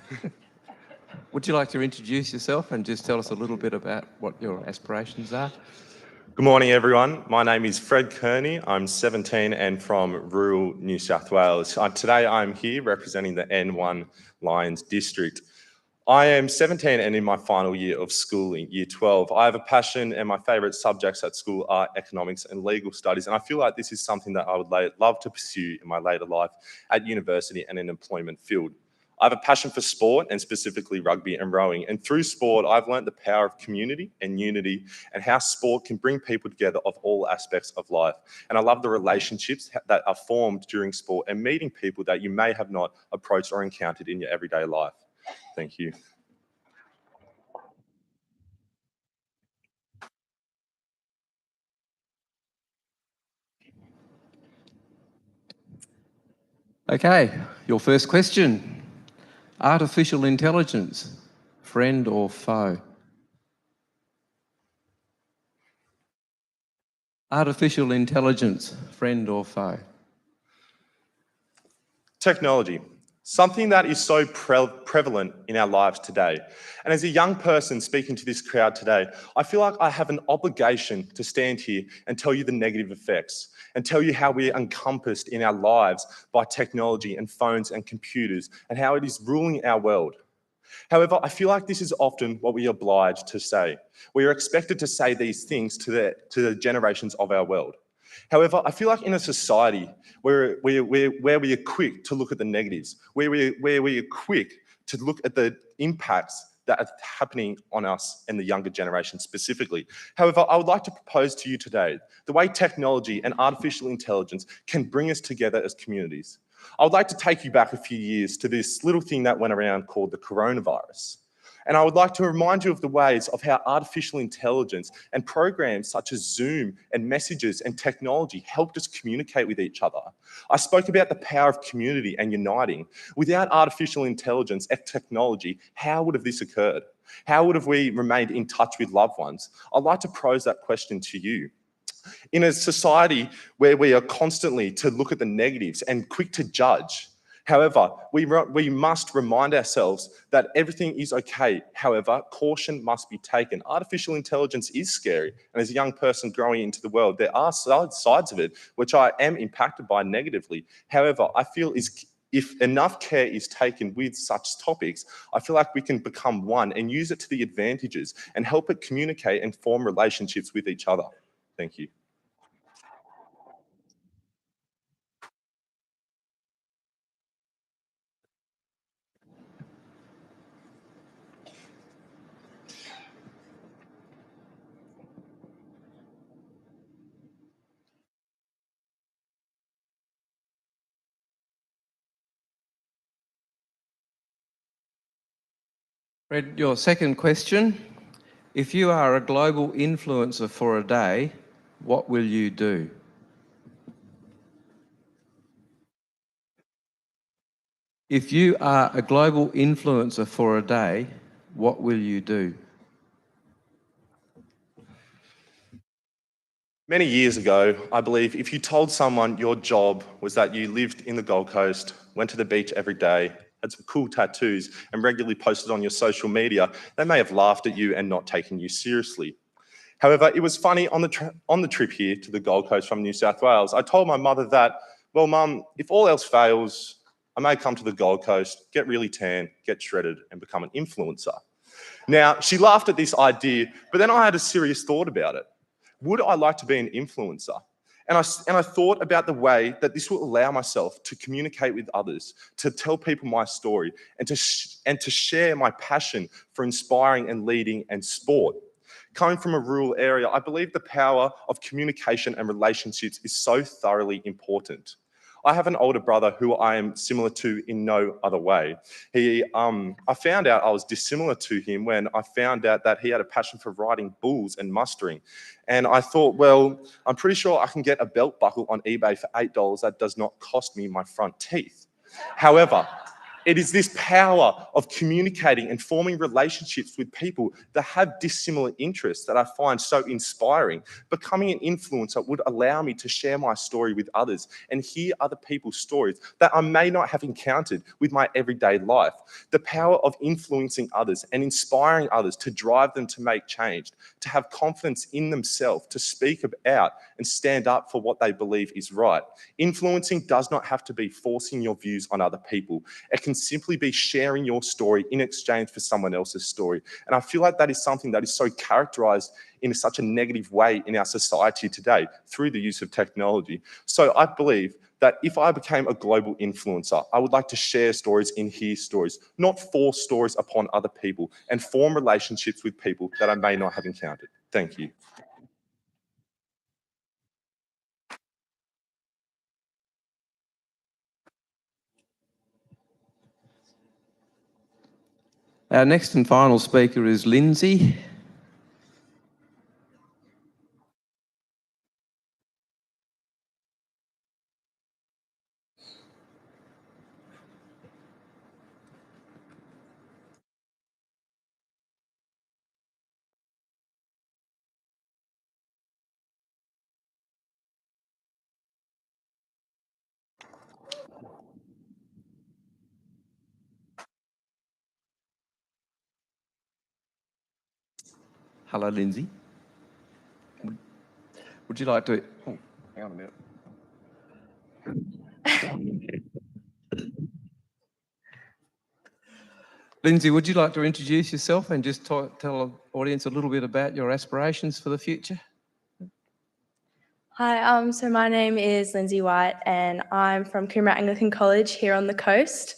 Would you like to introduce yourself and just tell us a little bit about what your aspirations are? Good morning, everyone. My name is Fred Kearney. I'm 17 and from rural New South Wales. Today I'm here representing the N1 Lions District. I am 17 and in my final year of schooling, year 12. I have a passion, and my favourite subjects at school are economics and legal studies. And I feel like this is something that I would love to pursue in my later life at university and in employment field. I have a passion for sport, and specifically rugby and rowing. And through sport, I've learned the power of community and unity, and how sport can bring people together of all aspects of life. And I love the relationships that are formed during sport and meeting people that you may have not approached or encountered in your everyday life. Thank you. Okay, your first question. Artificial intelligence, friend or foe? Artificial intelligence, friend or foe? Technology, something that is so prevalent in our lives today. And as a young person speaking to this crowd today, I feel like I have an obligation to stand here and tell you the negative effects, and tell you how we are encompassed in our lives by technology and phones and computers, and how it is ruling our world. However, I feel like this is often what we are obliged to say. We are expected to say these things to the generations of our world. However, I feel like in a society where we are quick to look at the negatives, where we are quick to look at the impacts that are happening on us and the younger generation specifically. However, I would like to propose to you today the way technology and artificial intelligence can bring us together as communities. I would like to take you back a few years to this little thing that went around called the coronavirus. And I would like to remind you of the ways of how artificial intelligence and programs such as Zoom and messages and technology helped us communicate with each other. I spoke about the power of community and uniting. Without artificial intelligence and technology, how would have this occurred? How would have we remained in touch with loved ones? I'd like to pose that question to you. In a society where we are constantly to look at the negatives and quick to judge, however, we must remind ourselves that everything is okay. However, caution must be taken. Artificial intelligence is scary. And as a young person growing into the world, there are sides of it which I am impacted by negatively. However, I feel if enough care is taken with such topics, I feel like we can become one and use it to the advantages and help it communicate and form relationships with each other. Thank you. Fred, your second question. If you are a global influencer for a day, what will you do? If you are a global influencer for a day, what will you do? Many years ago, I believe if you told someone your job was that you lived in the Gold Coast, went to the beach every day, had some cool tattoos, and regularly posted on your social media, they may have laughed at you and not taken you seriously. However, it was funny on the trip here to the Gold Coast from New South Wales. I told my mother that, well, Mum, if all else fails, I may come to the Gold Coast, get really tan, get shredded, and become an influencer. Now, she laughed at this idea, but then I had a serious thought about it. Would I like to be an influencer? And I thought about the way that this will allow myself to communicate with others, to tell people my story, and to share my passion for inspiring and leading and sport. Coming from a rural area, I believe the power of communication and relationships is so thoroughly important. I have an older brother who I am similar to in no other way. I found out I was dissimilar to him when I found out that he had a passion for riding bulls and mustering. And I thought, well, I'm pretty sure I can get a belt buckle on eBay for $8 that does not cost me my front teeth. However, it is this power of communicating and forming relationships with people that have dissimilar interests that I find so inspiring. Becoming an influencer would allow me to share my story with others and hear other people's stories that I may not have encountered with my everyday life. The power of influencing others and inspiring others to drive them to make change, to have confidence in themselves, to speak out and stand up for what they believe is right. Influencing does not have to be forcing your views on other people. It can simply be sharing your story in exchange for someone else's story. And I feel like that is something that is so characterized in such a negative way in our society today through the use of technology. So I believe that if I became a global influencer, I would like to share stories and hear stories, not force stories upon other people, and form relationships with people that I may not have encountered. Thank you. Our next and final speaker is Lindsay. Hello, Lindsay. Would you like to... Oh, hang on a minute. Lindsay, would you like to introduce yourself and just tell the audience a little bit about your aspirations for the future? Hi, so my name is Lindsay White and I'm from Coomera Anglican College here on the coast.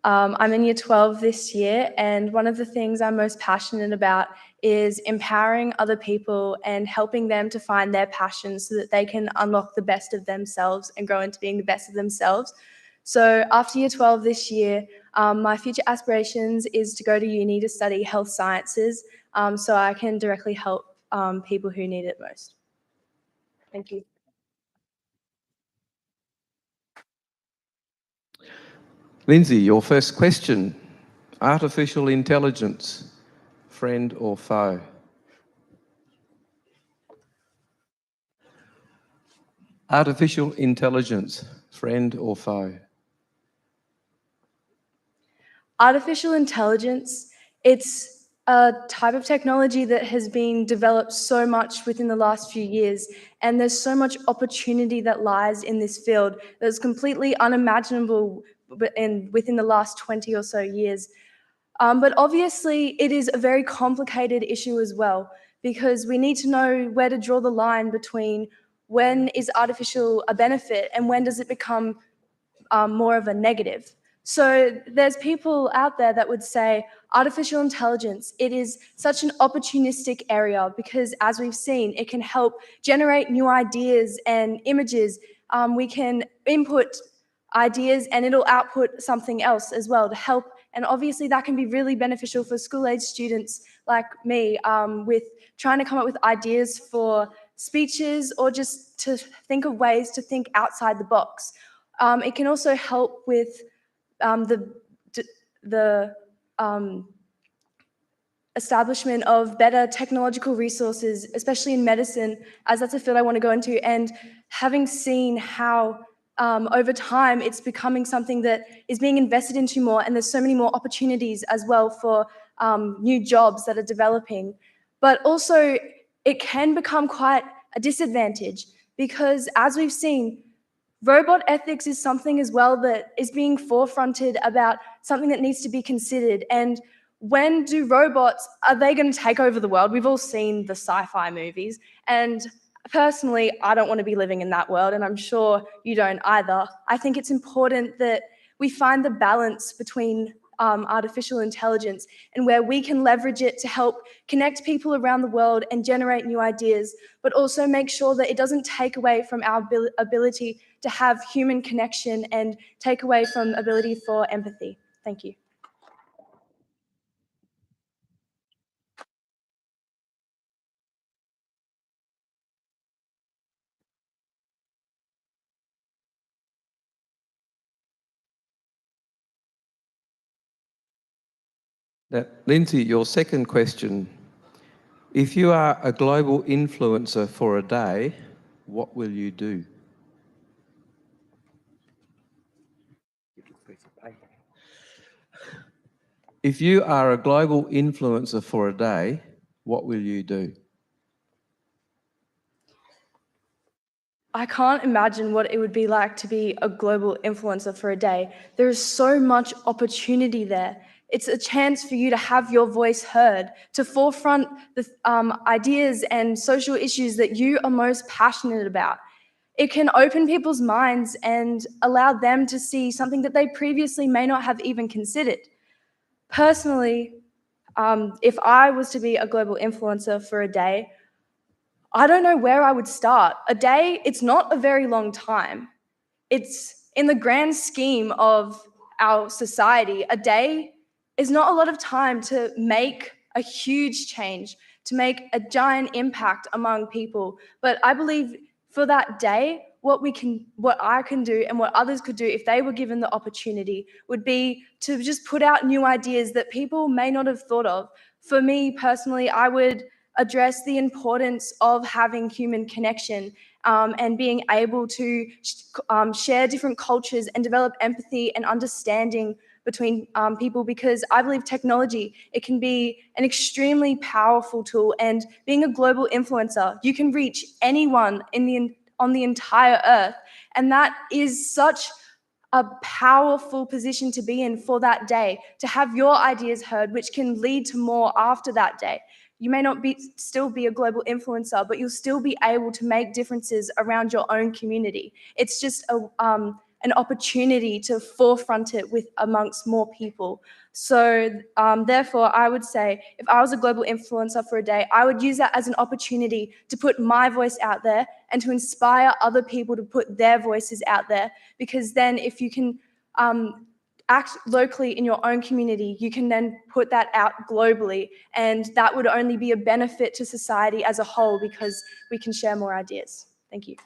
I'm in year 12 this year, and one of the things I'm most passionate about is empowering other people and helping them to find their passions so that they can unlock the best of themselves and grow into being the best of themselves. So after year 12 this year, my future aspirations is to go to uni to study health sciences so I can directly help people who need it most. Thank you. Lindsay, your first question. Artificial intelligence. friend or foe? Artificial intelligence, friend or foe? Artificial intelligence, it's a type of technology that has been developed so much within the last few years, and there's so much opportunity that lies in this field that's completely unimaginable within the last 20 or so years. But obviously, it is a very complicated issue as well, because we need to know where to draw the line between when is artificial a benefit and when does it become more of a negative. So there's people out there that would say artificial intelligence, it is such an opportunistic area because as we've seen, it can help generate new ideas and images. We can input ideas and it'll output something else as well to help. And obviously that can be really beneficial for school-age students like me with trying to come up with ideas for speeches or just to think of ways to think outside the box. It can also help with the establishment of better technological resources, especially in medicine, as that's a field I want to go into. And having seen how over time it's becoming something that is being invested into more, and there's so many more opportunities as well for new jobs that are developing. But also, it can become quite a disadvantage because, as we've seen, robot ethics is something as well that is being forefronted about something that needs to be considered. And when do robots, are they going to take over the world? We've all seen the sci-fi movies. And personally, I don't want to be living in that world, and I'm sure you don't either. I think it's important that we find the balance between artificial intelligence and where we can leverage it to help connect people around the world and generate new ideas, but also make sure that it doesn't take away from our ability to have human connection and take away from ability for empathy. Thank you. Now, Lindsay, your second question. If you are a global influencer for a day, what will you do? If you are a global influencer for a day, what will you do? I can't imagine what it would be like to be a global influencer for a day. There is so much opportunity there. It's a chance for you to have your voice heard, to forefront the ideas and social issues that you are most passionate about. It can open people's minds and allow them to see something that they previously may not have even considered. Personally, if I was to be a global influencer for a day, I don't know where I would start. A day, it's not a very long time. It's in the grand scheme of our society, a day is not a lot of time to make a huge change, to make a giant impact among people. But I believe for that day, what I can do and what others could do if they were given the opportunity would be to just put out new ideas that people may not have thought of. For me personally, I would address the importance of having human connection and being able to share different cultures and develop empathy and understanding between people, because I believe technology, it can be an extremely powerful tool, and being a global influencer, you can reach anyone on the entire earth, and that is such a powerful position to be in for that day, to have your ideas heard, which can lead to more after that day. You may not still be a global influencer, but you'll still be able to make differences around your own community. It's just an opportunity to forefront it with amongst more people. So therefore, I would say if I was a global influencer for a day, I would use that as an opportunity to put my voice out there and to inspire other people to put their voices out there. Because then if you can act locally in your own community, you can then put that out globally, and that would only be a benefit to society as a whole because we can share more ideas. Thank you.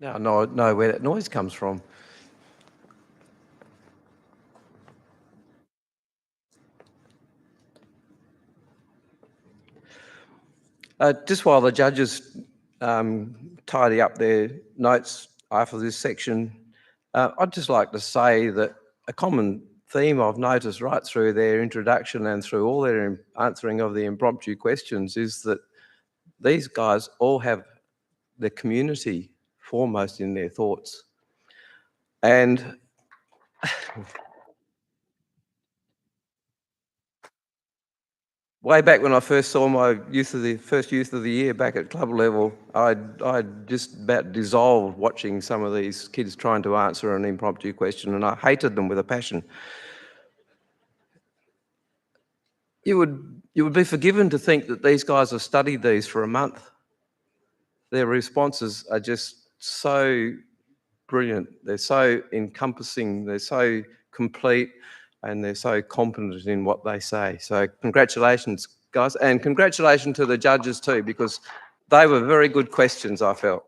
Now I know where that noise comes from. Just while the judges tidy up their notes after this section, I'd just like to say that a common theme I've noticed right through their introduction and through all their answering of the impromptu questions is that these guys all have the community foremost in their thoughts. And way back when I first saw my first youth of the year back at club level, I just about dissolved watching some of these kids trying to answer an impromptu question, and I hated them with a passion. You would be forgiven to think that these guys have studied these for a month. Their responses are just so brilliant. They're so encompassing. They're so complete. And they're so competent in what they say. So congratulations, guys. And congratulations to the judges too, because they were very good questions, I felt.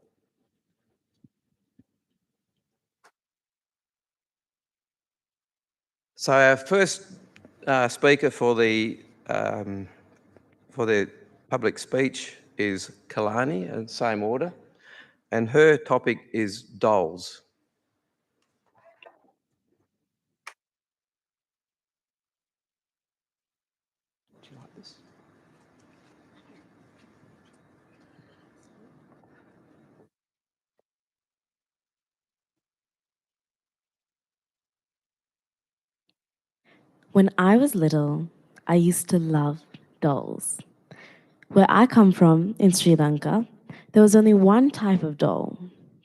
So our first speaker for the public speech is Kalani, in the same order. And her topic is dolls. When I was little, I used to love dolls. Where I come from, in Sri Lanka, there was only one type of doll,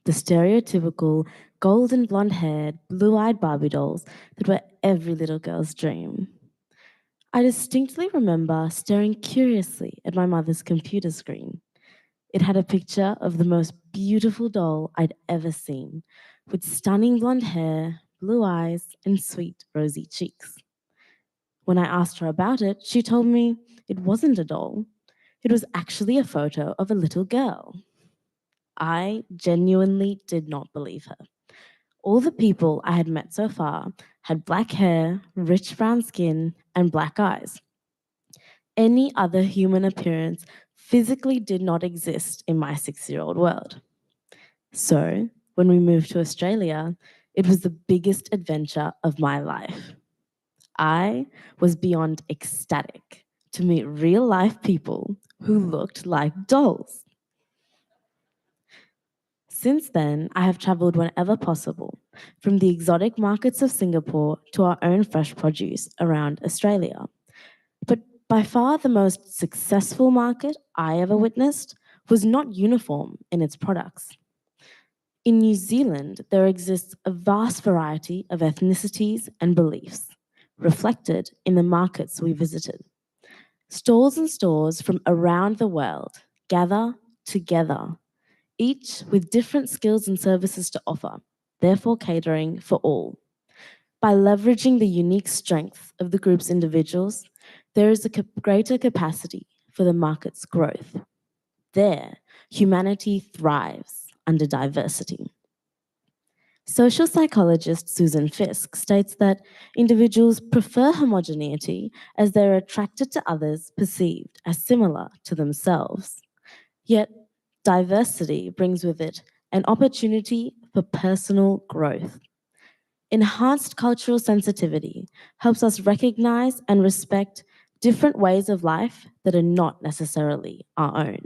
the stereotypical golden blonde-haired, blue-eyed Barbie dolls that were every little girl's dream. I distinctly remember staring curiously at my mother's computer screen. It had a picture of the most beautiful doll I'd ever seen, with stunning blonde hair, blue eyes, and sweet rosy cheeks. When I asked her about it, she told me it wasn't a doll. It was actually a photo of a little girl. I genuinely did not believe her. All the people I had met so far had black hair, rich brown skin, and black eyes. Any other human appearance physically did not exist in my 6-year-old world. So, when we moved to Australia, it was the biggest adventure of my life. I was beyond ecstatic to meet real life people who looked like dolls. Since then, I have traveled whenever possible, from the exotic markets of Singapore to our own fresh produce around Australia. But by far the most successful market I ever witnessed was not uniform in its products. In New Zealand, there exists a vast variety of ethnicities and beliefs, reflected in the markets we visited. Stalls and stores from around the world gather together, each with different skills and services to offer, therefore catering for all. By leveraging the unique strength of the group's individuals, there is a greater capacity for the market's growth. There, humanity thrives under diversity. Social psychologist Susan Fiske states that individuals prefer homogeneity as they're attracted to others perceived as similar to themselves. Yet, diversity brings with it an opportunity for personal growth. Enhanced cultural sensitivity helps us recognize and respect different ways of life that are not necessarily our own.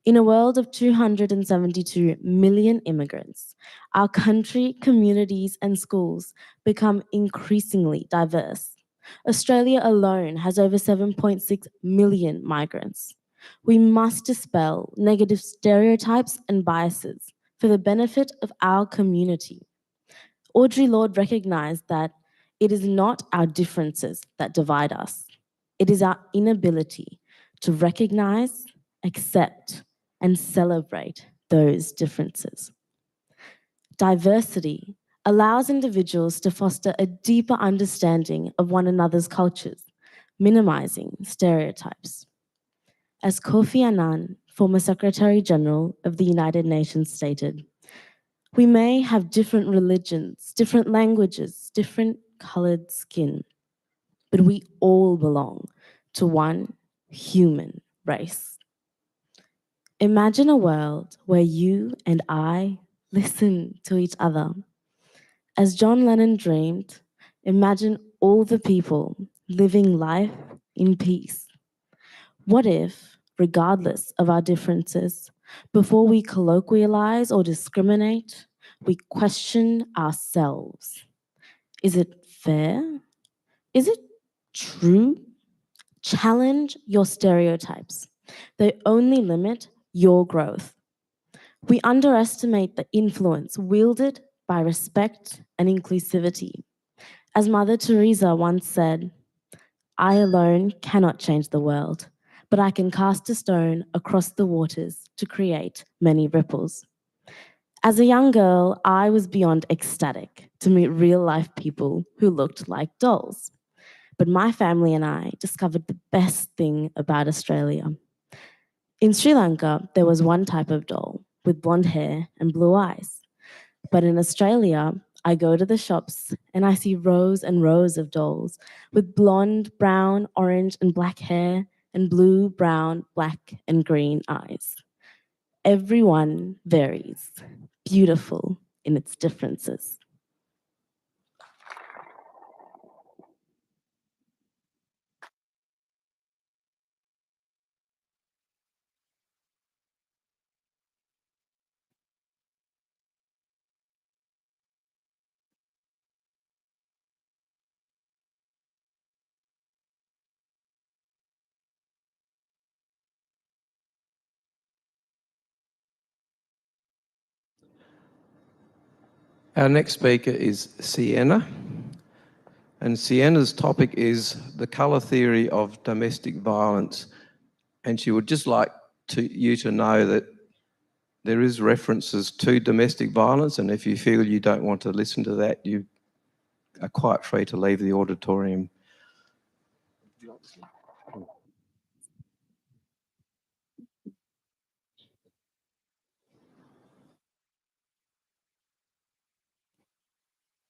In a world of 272 million immigrants, our country, communities, and schools become increasingly diverse. Australia alone has over 7.6 million migrants. We must dispel negative stereotypes and biases for the benefit of our community. Audre Lorde recognized that it is not our differences that divide us. It is our inability to recognize, accept, and celebrate those differences. Diversity allows individuals to foster a deeper understanding of one another's cultures, minimizing stereotypes. As Kofi Annan, former Secretary General of the United Nations, stated, We may have different religions, different languages, different colored skin, but we all belong to one human race. Imagine a world where you and I listen to each other. As John Lennon dreamed, imagine all the people living life in peace. What if, regardless of our differences, before we colloquialize or discriminate, we question ourselves? Is it fair? Is it true? Challenge your stereotypes. They only limit your growth. We underestimate the influence wielded by respect and inclusivity. As Mother Teresa once said, I alone cannot change the world, but I can cast a stone across the waters to create many ripples. As a young girl, I was beyond ecstatic to meet real life people who looked like dolls. But my family and I discovered the best thing about Australia. In Sri Lanka, there was one type of doll with blonde hair and blue eyes. But in Australia, I go to the shops and I see rows and rows of dolls with blonde, brown, orange, and black hair and blue, brown, black, and green eyes. Everyone varies, beautiful in its differences. Our next speaker is Sienna. And Sienna's topic is the colour theory of domestic violence. And she would just like you to know that there is references to domestic violence, and if you feel you don't want to listen to that, you are quite free to leave the auditorium.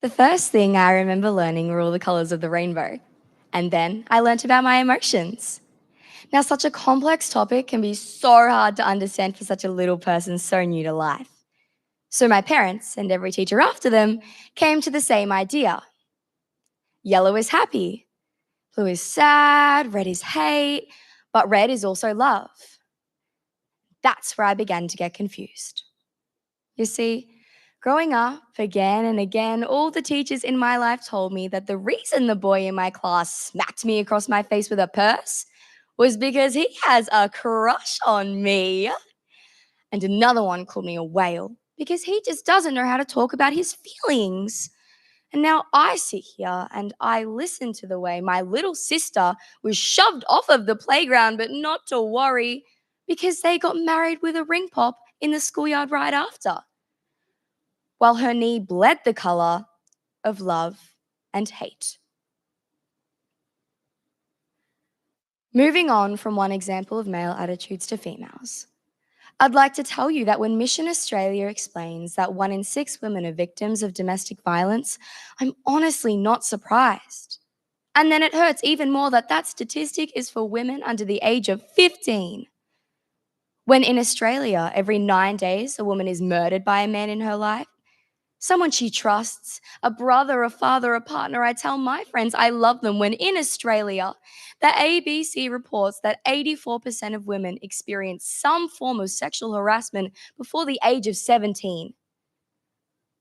The first thing I remember learning were all the colours of the rainbow. And then I learnt about my emotions. Now, such a complex topic can be so hard to understand for such a little person so new to life. So my parents and every teacher after them came to the same idea. Yellow is happy, blue is sad, red is hate, but red is also love. That's where I began to get confused. You see, growing up again and again, all the teachers in my life told me that the reason the boy in my class smacked me across my face with a purse was because he has a crush on me. And another one called me a whale because he just doesn't know how to talk about his feelings. And now I sit here and I listen to the way my little sister was shoved off of the playground, but not to worry because they got married with a ring pop in the schoolyard right after, while her knee bled the colour of love and hate. Moving on from one example of male attitudes to females, I'd like to tell you that when Mission Australia explains that 1 in 6 women are victims of domestic violence, I'm honestly not surprised. And then it hurts even more that that statistic is for women under the age of 15. When in Australia, every 9 days, a woman is murdered by a man in her life, someone she trusts, a brother, a father, a partner. I tell my friends I love them when in Australia, the ABC reports that 84% of women experience some form of sexual harassment before the age of 17.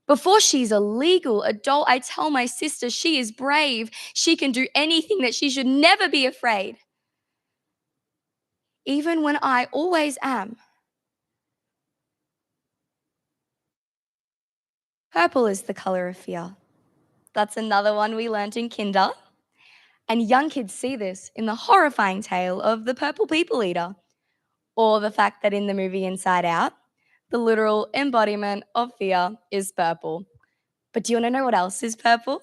Before she's a legal adult, I tell my sister she is brave. She can do anything, that she should never be afraid. Even when I always am. Purple is the colour of fear. That's another one we learnt in kinder. And young kids see this in the horrifying tale of the purple people eater, or the fact that in the movie Inside Out, the literal embodiment of fear is purple. But do you want to know what else is purple?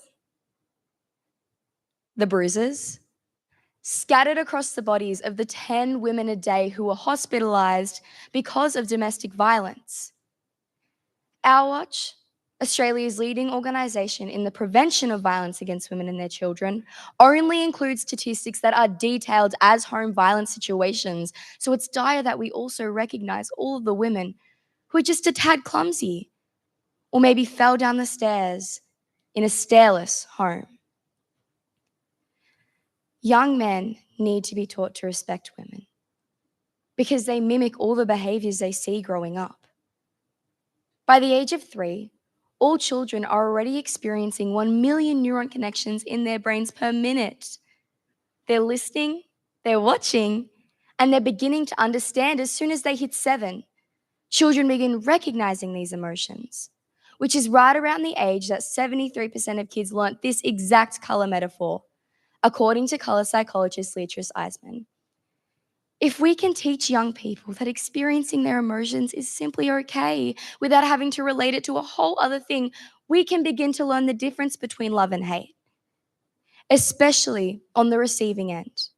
The bruises. Scattered across the bodies of the 10 women a day who were hospitalized because of domestic violence. Our Watch, Australia's leading organisation in the prevention of violence against women and their children, only includes statistics that are detailed as home violence situations. So it's dire that we also recognise all of the women who are just a tad clumsy or maybe fell down the stairs in a stairless home. Young men need to be taught to respect women because they mimic all the behaviours they see growing up. By the age of 3, all children are already experiencing 1 million neuron connections in their brains per minute. They're listening, they're watching, and they're beginning to understand as soon as they hit 7. Children begin recognizing these emotions, which is right around the age that 73% of kids learnt this exact color metaphor, according to color psychologist Leatrice Eisman. If we can teach young people that experiencing their emotions is simply okay without having to relate it to a whole other thing, we can begin to learn the difference between love and hate, especially on the receiving end.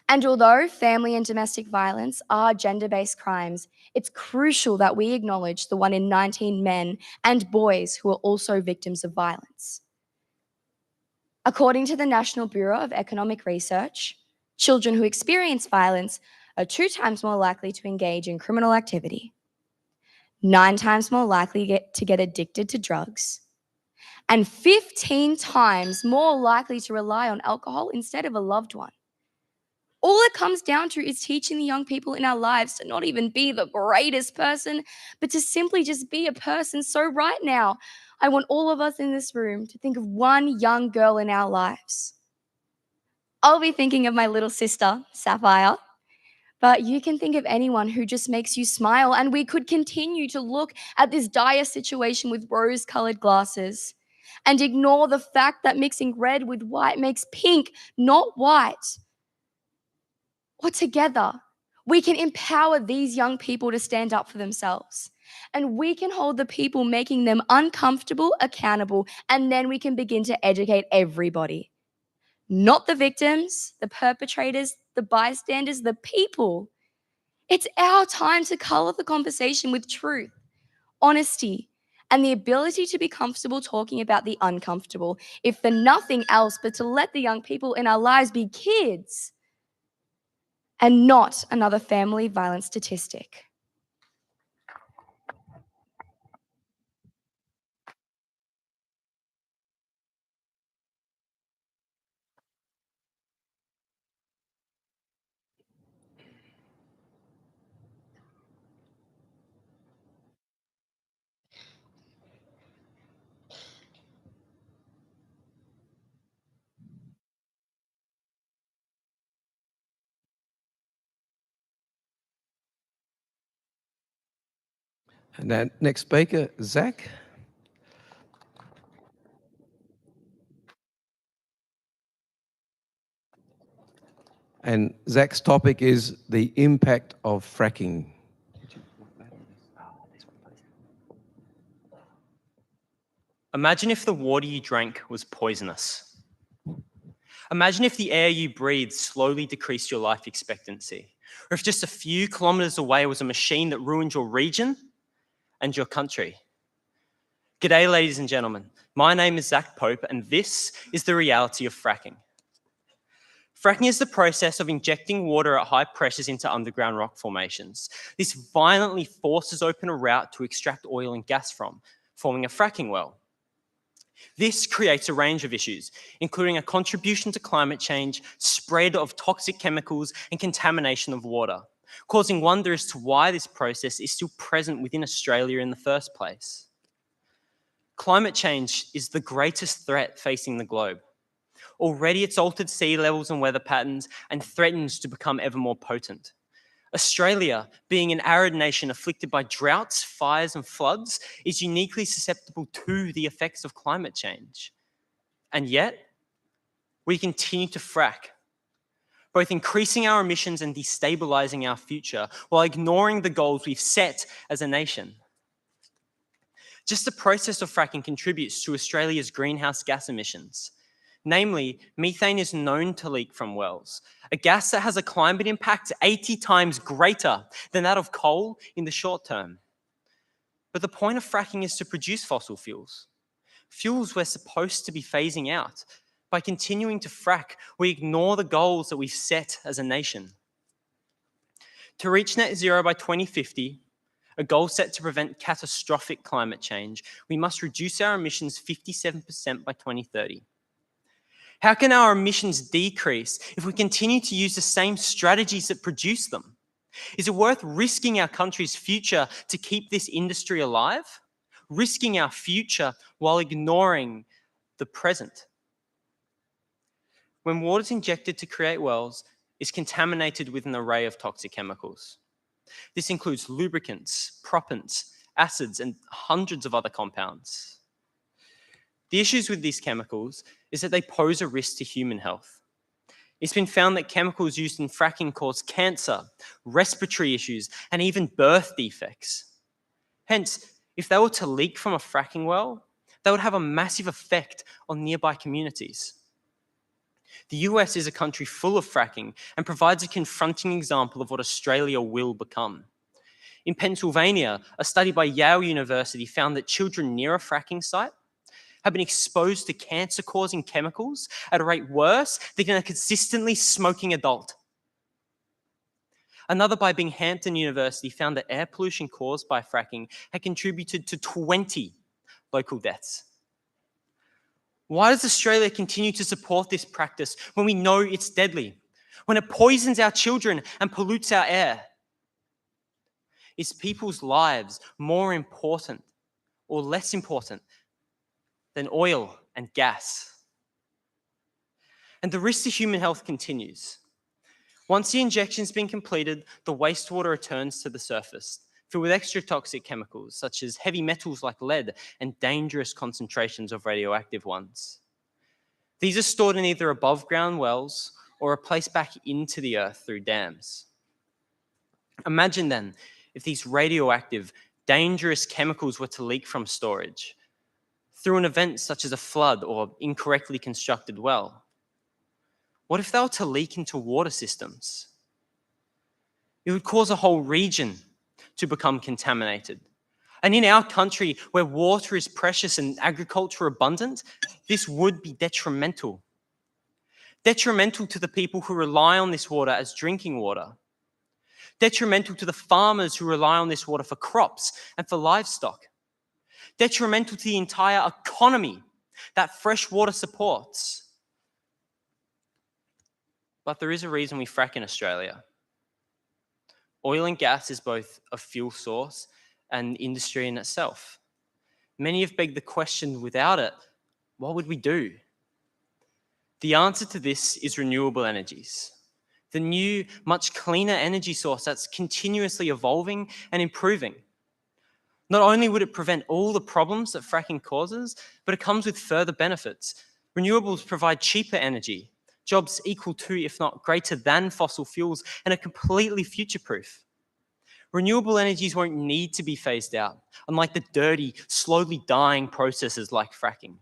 And although family and domestic violence are gender-based crimes, it's crucial that we acknowledge the 1 in 19 men and boys who are also victims of violence. According to the National Bureau of Economic Research, children who experience violence are 2 times more likely to engage in criminal activity, 9 times more likely to get addicted to drugs, and 15 times more likely to rely on alcohol instead of a loved one. All it comes down to is teaching the young people in our lives to not even be the greatest person, but to simply just be a person. So right now, I want all of us in this room to think of one young girl in our lives. I'll be thinking of my little sister, Sapphire, but you can think of anyone who just makes you smile, and we could continue to look at this dire situation with rose-colored glasses and ignore the fact that mixing red with white makes pink, not white. Or together, we can empower these young people to stand up for themselves. And we can hold the people making them uncomfortable accountable, and then we can begin to educate everybody. Not the victims, the perpetrators, the bystanders, the people. It's our time to color the conversation with truth, honesty, and the ability to be comfortable talking about the uncomfortable, if for nothing else but to let the young people in our lives be kids and not another family violence statistic. And now, next speaker, Zach. And Zach's topic is the impact of fracking. Imagine if the water you drank was poisonous. Imagine if the air you breathed slowly decreased your life expectancy, or if just a few kilometers away was a machine that ruined your region and your country. G'day, ladies and gentlemen. My name is Zach Pope, and this is the reality of fracking. Fracking is the process of injecting water at high pressures into underground rock formations. This violently forces open a route to extract oil and gas from, forming a fracking well. This creates a range of issues, including a contribution to climate change, spread of toxic chemicals, and contamination of water, causing wonder as to why this process is still present within Australia in the first place. Climate change is the greatest threat facing the globe. Already it's altered sea levels and weather patterns and threatens to become ever more potent. Australia, being an arid nation afflicted by droughts, fires, and floods, is uniquely susceptible to the effects of climate change. And yet, we continue to frack, both increasing our emissions and destabilizing our future while ignoring the goals we've set as a nation. Just the process of fracking contributes to Australia's greenhouse gas emissions. Namely, methane is known to leak from wells, a gas that has a climate impact 80 times greater than that of coal in the short term. But the point of fracking is to produce fossil fuels. Fuels we're supposed to be phasing out. By continuing to frack, we ignore the goals that we've set as a nation. To reach net zero by 2050, a goal set to prevent catastrophic climate change, we must reduce our emissions 57% by 2030. How can our emissions decrease if we continue to use the same strategies that produce them? Is it worth risking our country's future to keep this industry alive? Risking our future while ignoring the present? When water is injected to create wells, it's contaminated with an array of toxic chemicals. This includes lubricants, proppants, acids, and hundreds of other compounds. The issues with these chemicals is that they pose a risk to human health. It's been found that chemicals used in fracking cause cancer, respiratory issues, and even birth defects. Hence, if they were to leak from a fracking well, they would have a massive effect on nearby communities. The US is a country full of fracking and provides a confronting example of what Australia will become. In Pennsylvania, a study by Yale University found that children near a fracking site have been exposed to cancer-causing chemicals at a rate worse than a consistently smoking adult. Another by Binghamton University found that air pollution caused by fracking had contributed to 20 local deaths. Why does Australia continue to support this practice when we know it's deadly, when it poisons our children and pollutes our air? Is people's lives more important or less important than oil and gas? And the risk to human health continues. Once the injection's been completed, the wastewater returns to the surface, filled with extra toxic chemicals, such as heavy metals like lead and dangerous concentrations of radioactive ones. These are stored in either above ground wells or are placed back into the earth through dams. Imagine then if these radioactive, dangerous chemicals were to leak from storage through an event such as a flood or incorrectly constructed well. What if they were to leak into water systems? It would cause a whole region to become contaminated. And in our country, where water is precious and agriculture abundant, this would be detrimental. Detrimental to the people who rely on this water as drinking water. Detrimental to the farmers who rely on this water for crops and for livestock. Detrimental to the entire economy that fresh water supports. But there is a reason we frack in Australia. Oil and gas is both a fuel source and industry in itself. Many have begged the question, without it, what would we do? The answer to this is renewable energies. The new, much cleaner energy source that's continuously evolving and improving. Not only would it prevent all the problems that fracking causes, but it comes with further benefits. Renewables provide cheaper energy, jobs equal to, if not greater than, fossil fuels, and are completely future-proof. Renewable energies won't need to be phased out, unlike the dirty, slowly dying processes like fracking.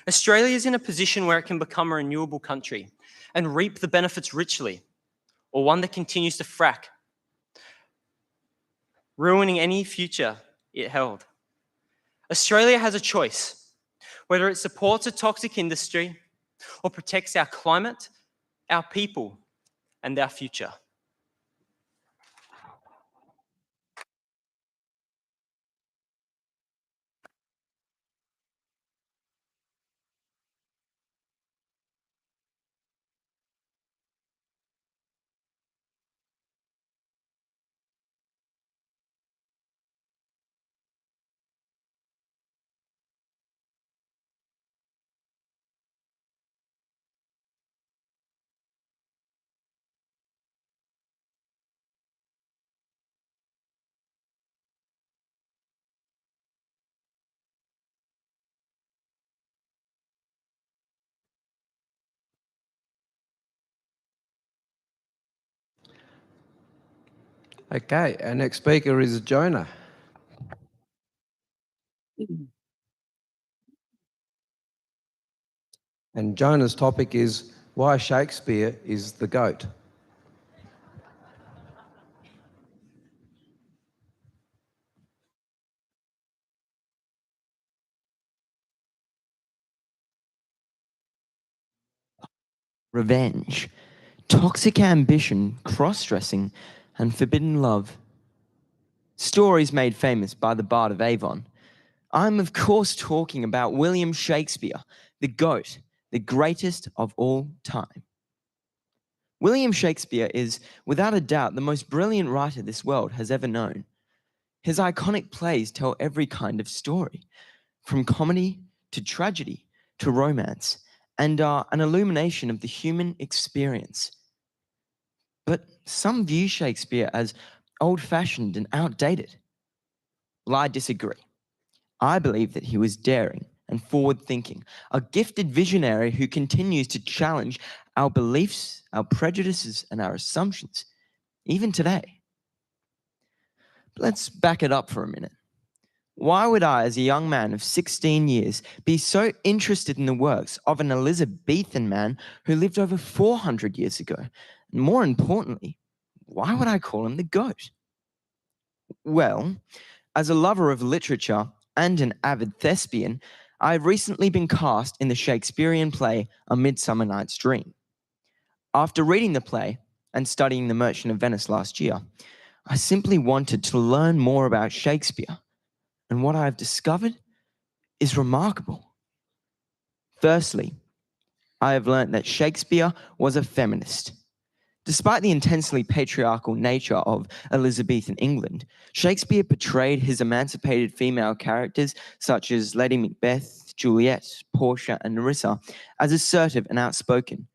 Australia is in a position where it can become a renewable country and reap the benefits richly, or one that continues to frack, ruining any future it held. Australia has a choice, whether it supports a toxic industry or protects our climate, our people, and our future. Okay, our next speaker is Jonah. And Jonah's topic is why Shakespeare is the GOAT. revenge, toxic ambition, cross-dressing, and forbidden love. Stories made famous by the Bard of Avon. I'm of course talking about William Shakespeare, the GOAT, the greatest of all time. William Shakespeare is, without a doubt, the most brilliant writer this world has ever known. His iconic plays tell every kind of story, from comedy to tragedy to romance, and are an illumination of the human experience. But some view Shakespeare as old-fashioned and outdated. Well, I disagree. I believe that he was daring and forward-thinking, a gifted visionary who continues to challenge our beliefs, our prejudices, and our assumptions, even today. But let's back it up for a minute. Why would I, as a young man of 16 years, be so interested in the works of an Elizabethan man who lived over 400 years ago? And more importantly, why would I call him the GOAT? Well, as a lover of literature and an avid thespian, I have recently been cast in the Shakespearean play A Midsummer Night's Dream. After reading the play and studying The Merchant of Venice last year, I simply wanted to learn more about Shakespeare, and what I have discovered is remarkable. Firstly, I have learned that Shakespeare was a feminist. Despite the intensely patriarchal nature of Elizabethan England, Shakespeare portrayed his emancipated female characters such as Lady Macbeth, Juliet, Portia, and Nerissa as assertive and outspoken.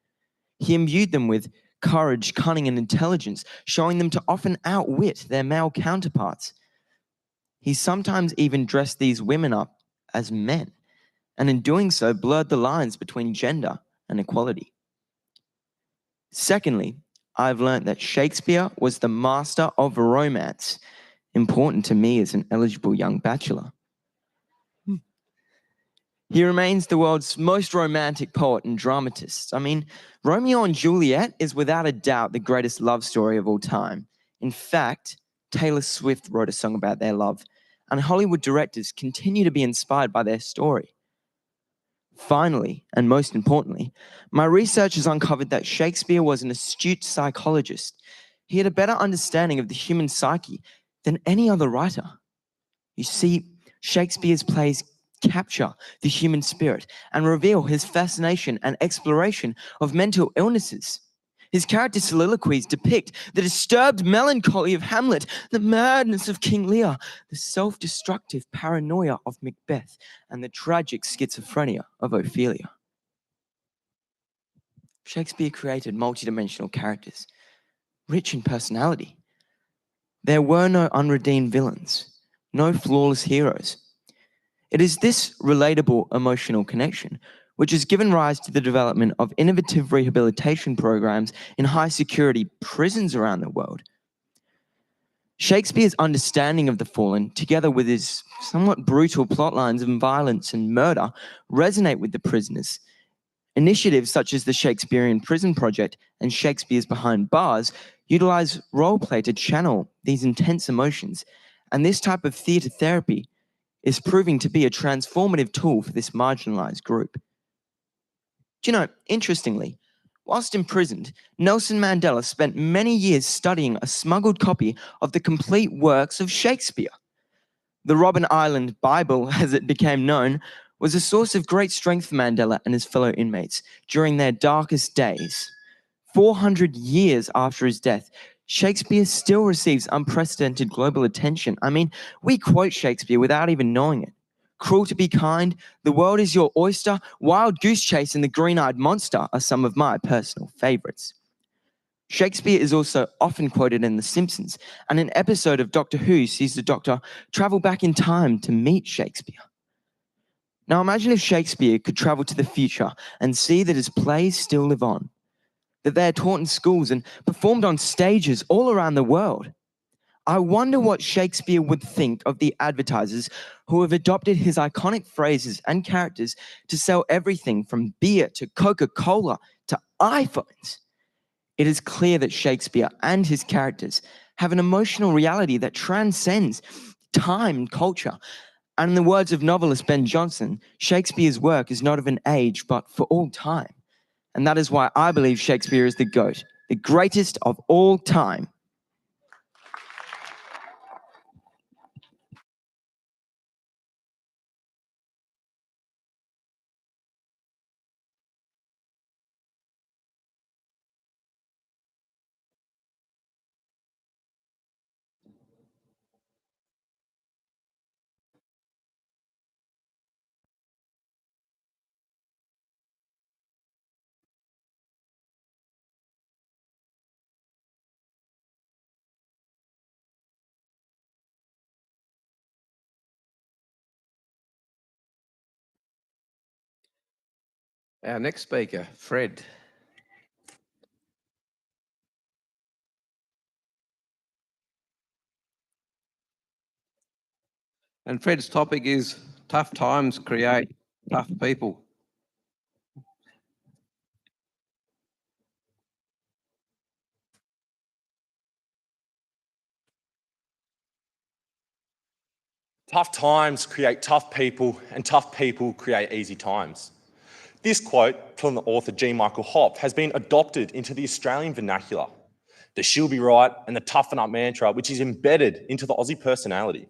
He imbued them with courage, cunning, and intelligence, showing them to often outwit their male counterparts. He sometimes even dressed these women up as men, and in doing so blurred the lines between gender and equality. Secondly, I've learned that Shakespeare was the master of romance, important to me as an eligible young bachelor. He remains the world's most romantic poet and dramatist. I mean, Romeo and Juliet is without a doubt the greatest love story of all time. In fact, Taylor Swift wrote a song about their love, and Hollywood directors continue to be inspired by their story. Finally, and most importantly, my research has uncovered that Shakespeare was an astute psychologist. He had a better understanding of the human psyche than any other writer. You see, Shakespeare's plays capture the human spirit and reveal his fascination and exploration of mental illnesses. His character soliloquies depict the disturbed melancholy of Hamlet, the madness of King Lear, the self-destructive paranoia of Macbeth, and the tragic schizophrenia of Ophelia. Shakespeare created multidimensional characters, rich in personality. There were no unredeemed villains, no flawless heroes. It is this relatable emotional connection which has given rise to the development of innovative rehabilitation programs in high-security prisons around the world. Shakespeare's understanding of the fallen, together with his somewhat brutal plotlines of violence and murder, resonate with the prisoners. Initiatives such as the Shakespearean Prison Project and Shakespeare's Behind Bars utilize role play to channel these intense emotions, and this type of theatre therapy is proving to be a transformative tool for this marginalized group. Do you know, interestingly, whilst imprisoned, Nelson Mandela spent many years studying a smuggled copy of the complete works of Shakespeare. The Robben Island Bible, as it became known, was a source of great strength for Mandela and his fellow inmates during their darkest days. 400 years after his death, Shakespeare still receives unprecedented global attention. I mean, we quote Shakespeare without even knowing it. Cruel to be kind, The World is Your Oyster, Wild Goose Chase, and The Green-Eyed Monster are some of my personal favorites. Shakespeare is also often quoted in The Simpsons, and an episode of Doctor Who sees the Doctor travel back in time to meet Shakespeare. Now imagine if Shakespeare could travel to the future and see that his plays still live on, that they are taught in schools and performed on stages all around the world. I wonder what Shakespeare would think of the advertisers who have adopted his iconic phrases and characters to sell everything from beer to Coca-Cola to iPhones. It is clear that Shakespeare and his characters have an emotional reality that transcends time and culture. And in the words of novelist Ben Jonson, Shakespeare's work is not of an age, but for all time. And that is why I believe Shakespeare is the GOAT, the greatest of all time. Our next speaker, Fred. And Fred's topic is tough times create tough people. Tough times create tough people, and tough people create easy times. This quote from the author G. Michael Hopp has been adopted into the Australian vernacular. The "she'll be right" and the "toughen up" mantra, which is embedded into the Aussie personality.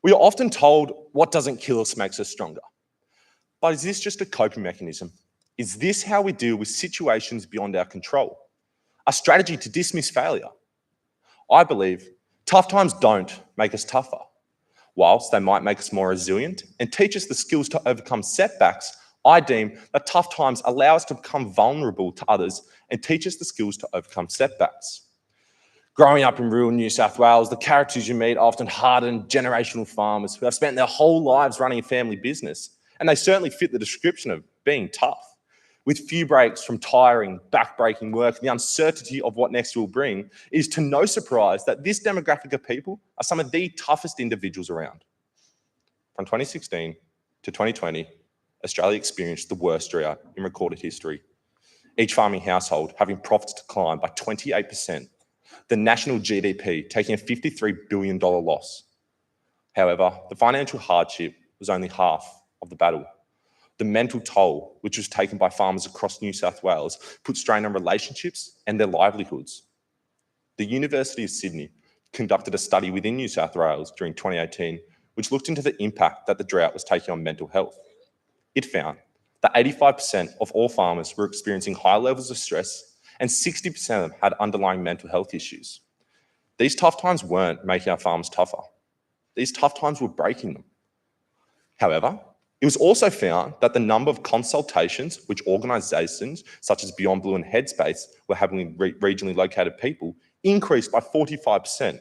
We are often told what doesn't kill us makes us stronger. But is this just a coping mechanism? Is this how we deal with situations beyond our control? A strategy to dismiss failure? I believe tough times don't make us tougher. Whilst they might make us more resilient and teach us the skills to overcome setbacks, I deem that tough times allow us to become vulnerable to others and teach us the skills to overcome setbacks. Growing up in rural New South Wales, the characters you meet are often hardened generational farmers who have spent their whole lives running a family business, and they certainly fit the description of being tough. With few breaks from tiring, back-breaking work, the uncertainty of what next will bring, it is to no surprise that this demographic of people are some of the toughest individuals around. From 2016 to 2020, Australia experienced the worst drought in recorded history. Each farming household having profits decline by 28%, the national GDP taking a $53 billion loss. However, the financial hardship was only half of the battle. The mental toll, which was taken by farmers across New South Wales, put strain on relationships and their livelihoods. The University of Sydney conducted a study within New South Wales during 2018, which looked into the impact that the drought was taking on mental health. It found that 85% of all farmers were experiencing high levels of stress, and 60% of them had underlying mental health issues. These tough times weren't making our farmers tougher. These tough times were breaking them. However, it was also found that the number of consultations which organisations such as Beyond Blue and Headspace were having with regionally located people increased by 45%.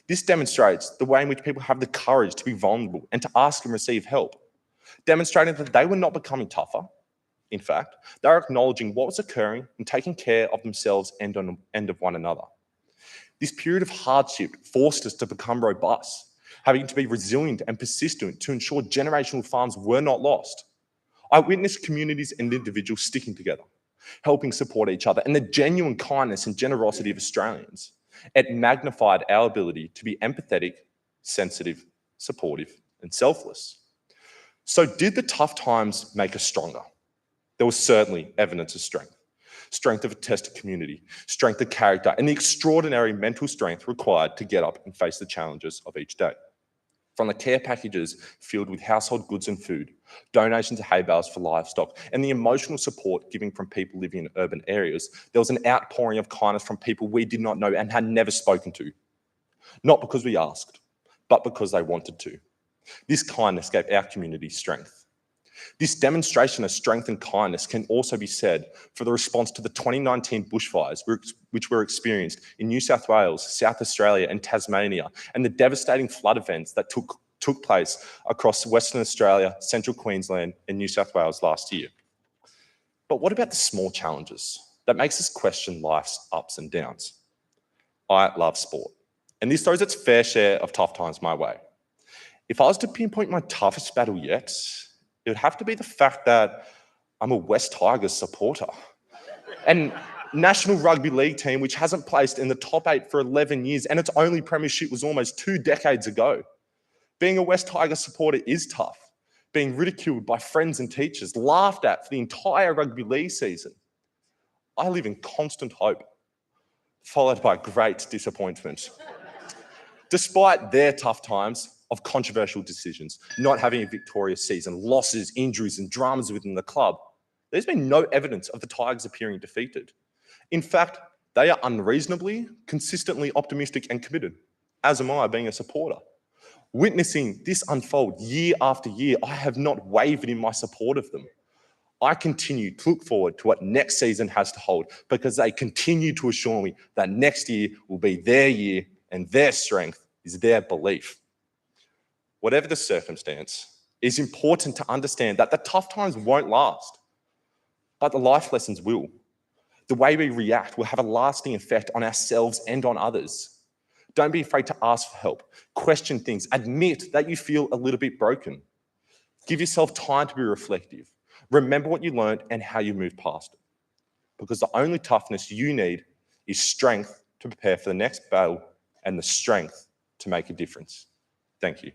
This demonstrates the way in which people have the courage to be vulnerable and to ask and receive help, demonstrating that they were not becoming tougher. In fact, they are acknowledging what was occurring and taking care of themselves and of one another. This period of hardship forced us to become robust, having to be resilient and persistent to ensure generational farms were not lost. I witnessed communities and individuals sticking together, helping support each other, and the genuine kindness and generosity of Australians. It magnified our ability to be empathetic, sensitive, supportive, and selfless. So did the tough times make us stronger? There was certainly evidence of strength. Strength of a tested community, strength of character, and the extraordinary mental strength required to get up and face the challenges of each day. From the care packages filled with household goods and food, donations of hay bales for livestock, and the emotional support given from people living in urban areas, there was an outpouring of kindness from people we did not know and had never spoken to. Not because we asked, but because they wanted to. This kindness gave our community strength. This demonstration of strength and kindness can also be said for the response to the 2019 bushfires, which were experienced in New South Wales, South Australia, and Tasmania, and the devastating flood events that took place across Western Australia, Central Queensland, and New South Wales last year. But what about the small challenges that makes us question life's ups and downs? I love sport, and this throws its fair share of tough times my way. If I was to pinpoint my toughest battle yet, it would have to be the fact that I'm a West Tigers supporter. And National Rugby League team, which hasn't placed in the top 8 for 11 years, and its only premiership was almost 2 decades ago. Being a West Tigers supporter is tough. Being ridiculed by friends and teachers, laughed at for the entire rugby league season. I live in constant hope, followed by great disappointment. Despite their tough times of controversial decisions, not having a victorious season, losses, injuries, and dramas within the club, there's been no evidence of the Tigers appearing defeated. In fact, they are unreasonably, consistently optimistic and committed, as am I being a supporter. Witnessing this unfold year after year, I have not wavered in my support of them. I continue to look forward to what next season has to hold because they continue to assure me that next year will be their year and their strength is their belief. Whatever the circumstance, it is important to understand that the tough times won't last, but the life lessons will. The way we react will have a lasting effect on ourselves and on others. Don't be afraid to ask for help, question things, admit that you feel a little bit broken. Give yourself time to be reflective. Remember what you learned and how you moved past it. Because the only toughness you need is strength to prepare for the next battle and the strength to make a difference. Thank you.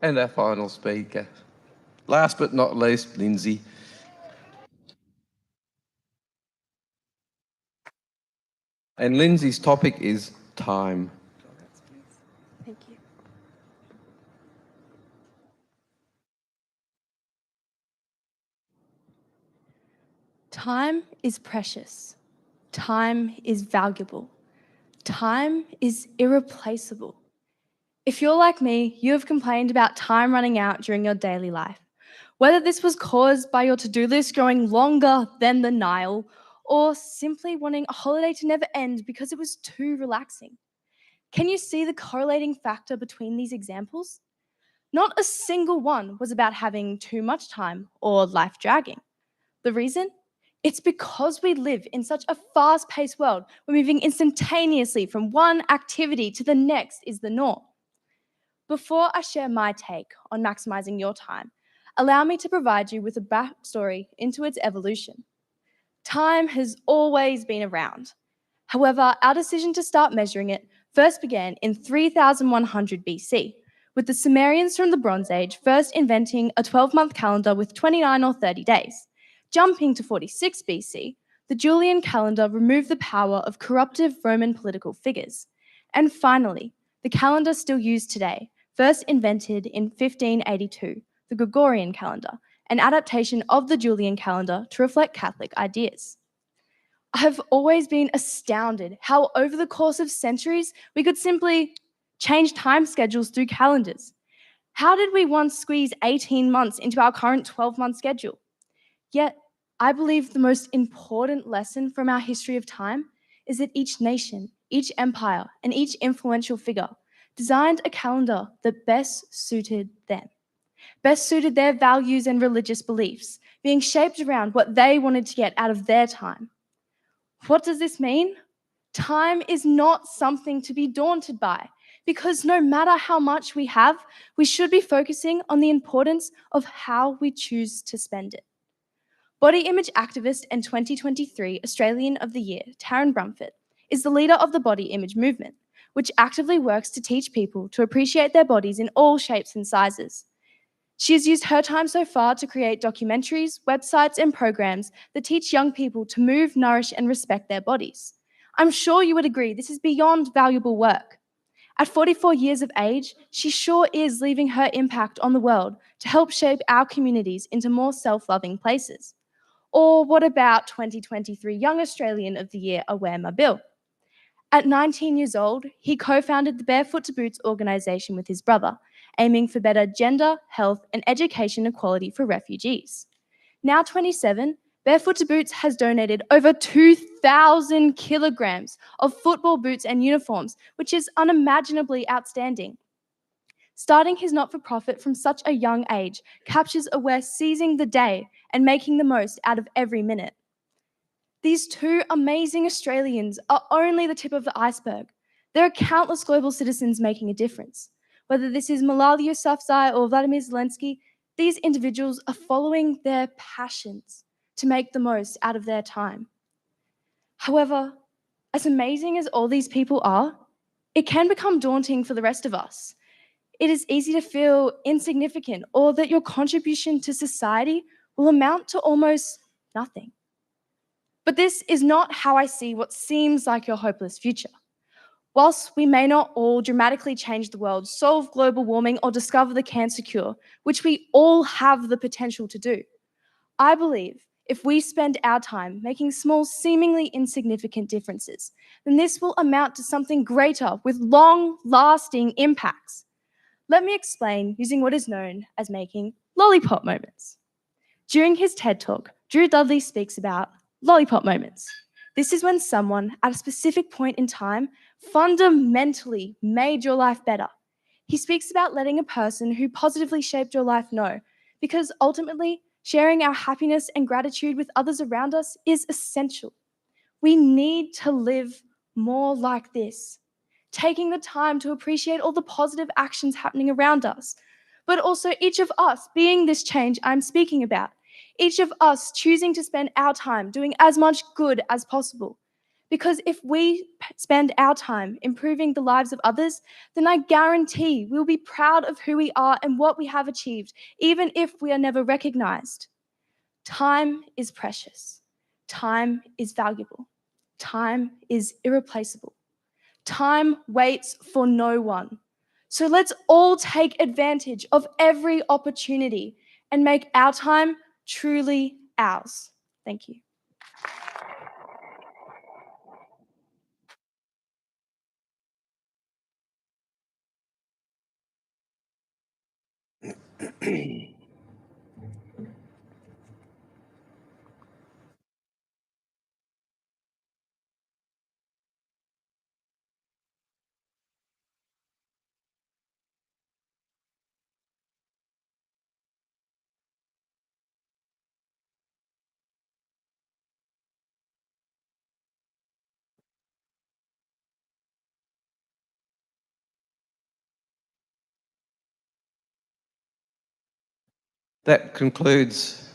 And our final speaker, last but not least, Lindsay. And Lindsay's topic is time. Thank you. Time is precious. Time is valuable. Time is irreplaceable. If you're like me, you have complained about time running out during your daily life. Whether this was caused by your to-do list growing longer than the Nile, or simply wanting a holiday to never end because it was too relaxing. Can you see the correlating factor between these examples? Not a single one was about having too much time or life dragging. The reason? It's because we live in such a fast-paced world where moving instantaneously from one activity to the next is the norm. Before I share my take on maximizing your time, allow me to provide you with a backstory into its evolution. Time has always been around. However, our decision to start measuring it first began in 3100 BC, with the Sumerians from the Bronze Age first inventing a 12-month calendar with 29 or 30 days. Jumping to 46 BC, the Julian calendar removed the power of corruptive Roman political figures. And finally, the calendar still used today, first invented in 1582, the Gregorian calendar, an adaptation of the Julian calendar to reflect Catholic ideas. I've always been astounded how over the course of centuries, we could simply change time schedules through calendars. How did we once squeeze 18 months into our current 12-month schedule? Yet, I believe the most important lesson from our history of time is that each nation, each empire, and each influential figure designed a calendar that best suited them, best suited their values and religious beliefs, being shaped around what they wanted to get out of their time. What does this mean? Time is not something to be daunted by, because no matter how much we have, we should be focusing on the importance of how we choose to spend it. Body image activist and 2023 Australian of the Year, Taryn Brumfitt, is the leader of the body image movement, which actively works to teach people to appreciate their bodies in all shapes and sizes. She has used her time so far to create documentaries, websites, and programs that teach young people to move, nourish, and respect their bodies. I'm sure you would agree this is beyond valuable work. At 44 years of age, she sure is leaving her impact on the world to help shape our communities into more self-loving places. Or what about 2023 Young Australian of the Year, Aware Mabil? At 19 years old, he co-founded the Barefoot to Boots organisation with his brother, aiming for better gender, health, and education equality for refugees. Now 27, Barefoot to Boots has donated over 2,000 kilograms of football boots and uniforms, which is unimaginably outstanding. Starting his not-for-profit from such a young age captures Aware seizing the day and making the most out of every minute. These two amazing Australians are only the tip of the iceberg. There are countless global citizens making a difference. Whether this is Malala Yousafzai or Vladimir Zelensky, these individuals are following their passions to make the most out of their time. However, as amazing as all these people are, it can become daunting for the rest of us. It is easy to feel insignificant or that your contribution to society will amount to almost nothing. But this is not how I see what seems like your hopeless future. Whilst we may not all dramatically change the world, solve global warming, or discover the cancer cure, which we all have the potential to do, I believe if we spend our time making small, seemingly insignificant differences, then this will amount to something greater with long-lasting impacts. Let me explain using what is known as making lollipop moments. During his TED Talk, Drew Dudley speaks about lollipop moments. This is when someone at a specific point in time fundamentally made your life better. He speaks about letting a person who positively shaped your life know, because ultimately, sharing our happiness and gratitude with others around us is essential. We need to live more like this, taking the time to appreciate all the positive actions happening around us, but also each of us being this change I'm speaking about. Each of us choosing to spend our time doing as much good as possible. Because if we spend our time improving the lives of others, then I guarantee we'll be proud of who we are and what we have achieved, even if we are never recognized. Time is precious. Time is valuable. Time is irreplaceable. Time waits for no one. So let's all take advantage of every opportunity and make our time truly ours. Thank you. That concludes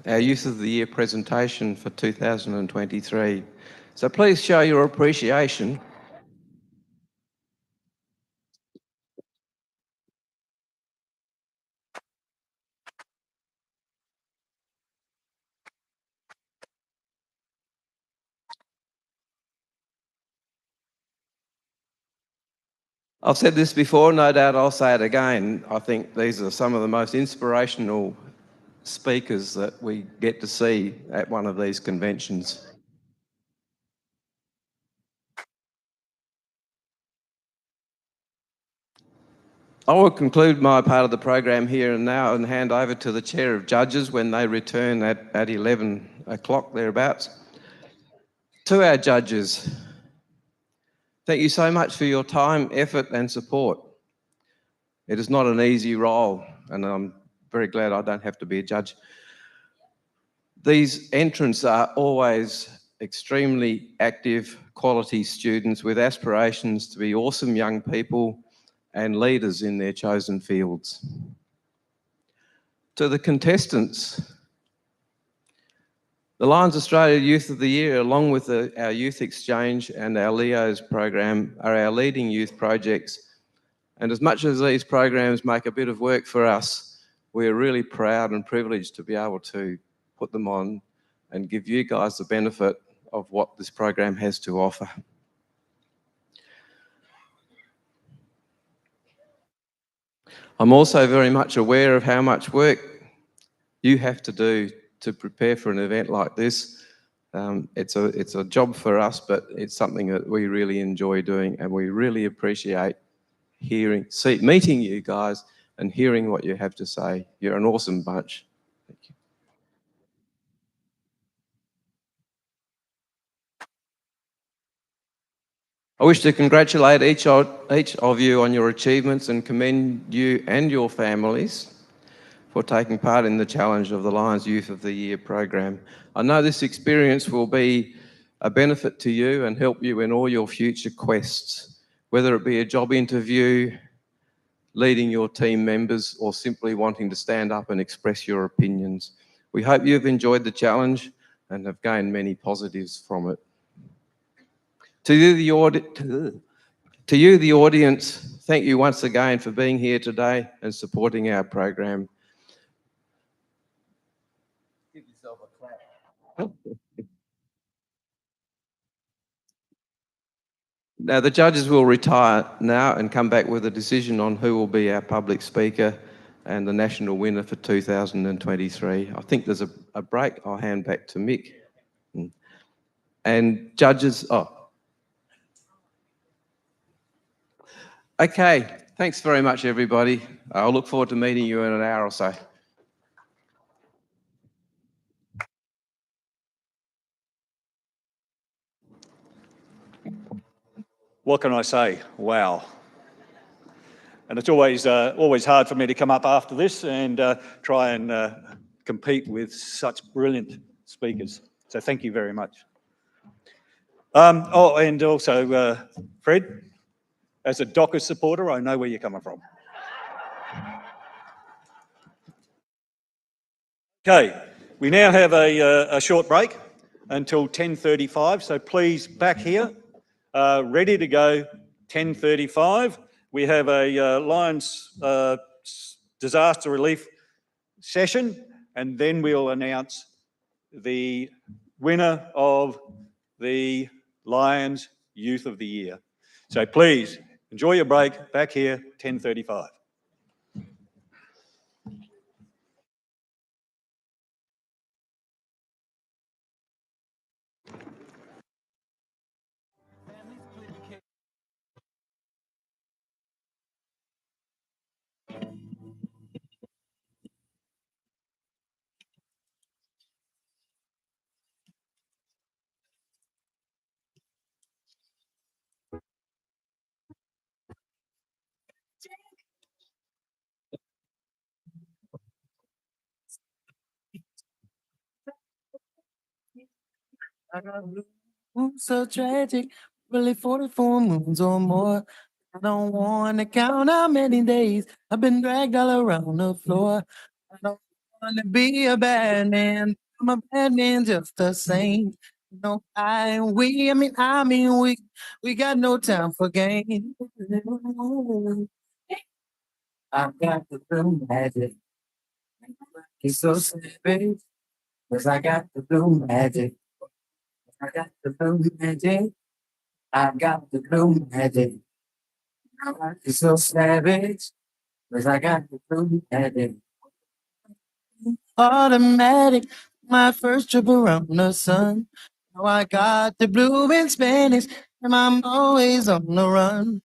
our Youth of the Year presentation for 2023. So please show your appreciation. I've said this before, no doubt I'll say it again. I think these are some of the most inspirational speakers that we get to see at one of these conventions. I will conclude my part of the program here and now and hand over to the Chair of Judges when they return at 11 o'clock thereabouts. To our judges, thank you so much for your time, effort and support. It is not an easy role, and I'm very glad I don't have to be a judge. These entrants are always extremely active, quality students with aspirations to be awesome young people and leaders in their chosen fields. To the contestants, the Lions Australia Youth of the Year, along with our Youth Exchange and our LEOs program, are our leading youth projects. And as much as these programs make a bit of work for us, we're really proud and privileged to be able to put them on and give you guys the benefit of what this program has to offer. I'm also very much aware of how much work you have to do to prepare for an event like this. It's a job for us, but it's something that we really enjoy doing, and we really appreciate meeting you guys and hearing what you have to say. You're an awesome bunch. Thank you. I wish to congratulate each of you on your achievements and commend you and your families for taking part in the challenge of the Lions Youth of the Year program. I know this experience will be a benefit to you and help you in all your future quests, whether it be a job interview, leading your team members, or simply wanting to stand up and express your opinions. We hope you've enjoyed the challenge and have gained many positives from it. To you, the audience, thank you once again for being here today and supporting our program. Give yourself a clap. Now, the judges will retire now and come back with a decision on who will be our public speaker and the national winner for 2023. I think there's a break. I'll hand back to Mick. And judges, okay, thanks very much, everybody. I'll look forward to meeting you in an hour or so. What can I say? Wow. And it's always hard for me to come up after this and try and compete with such brilliant speakers. So thank you very much. Oh, and also, Fred, as a Dockers supporter, I know where you're coming from. Okay, we now have a short break until 10:35, so please back here, ready to go, 10:35. We have a Lions disaster relief session, and then we'll announce the winner of the Lions Youth of the Year. So please, enjoy your break, back here, 10:35. I got moons so tragic, really 44 moons or more. I don't want to count how many days I've been dragged all around the floor. I don't want to be a bad man. I'm a bad man just the same. No, we got no time for games. I got the blue magic. It's so savage, 'cause I got the blue magic. I got the blue magic. I got the blue magic. It's so savage, 'cause I got the blue magic. Automatic, my first trip around the sun. Now I got the blue in Spanish, and I'm always on the run.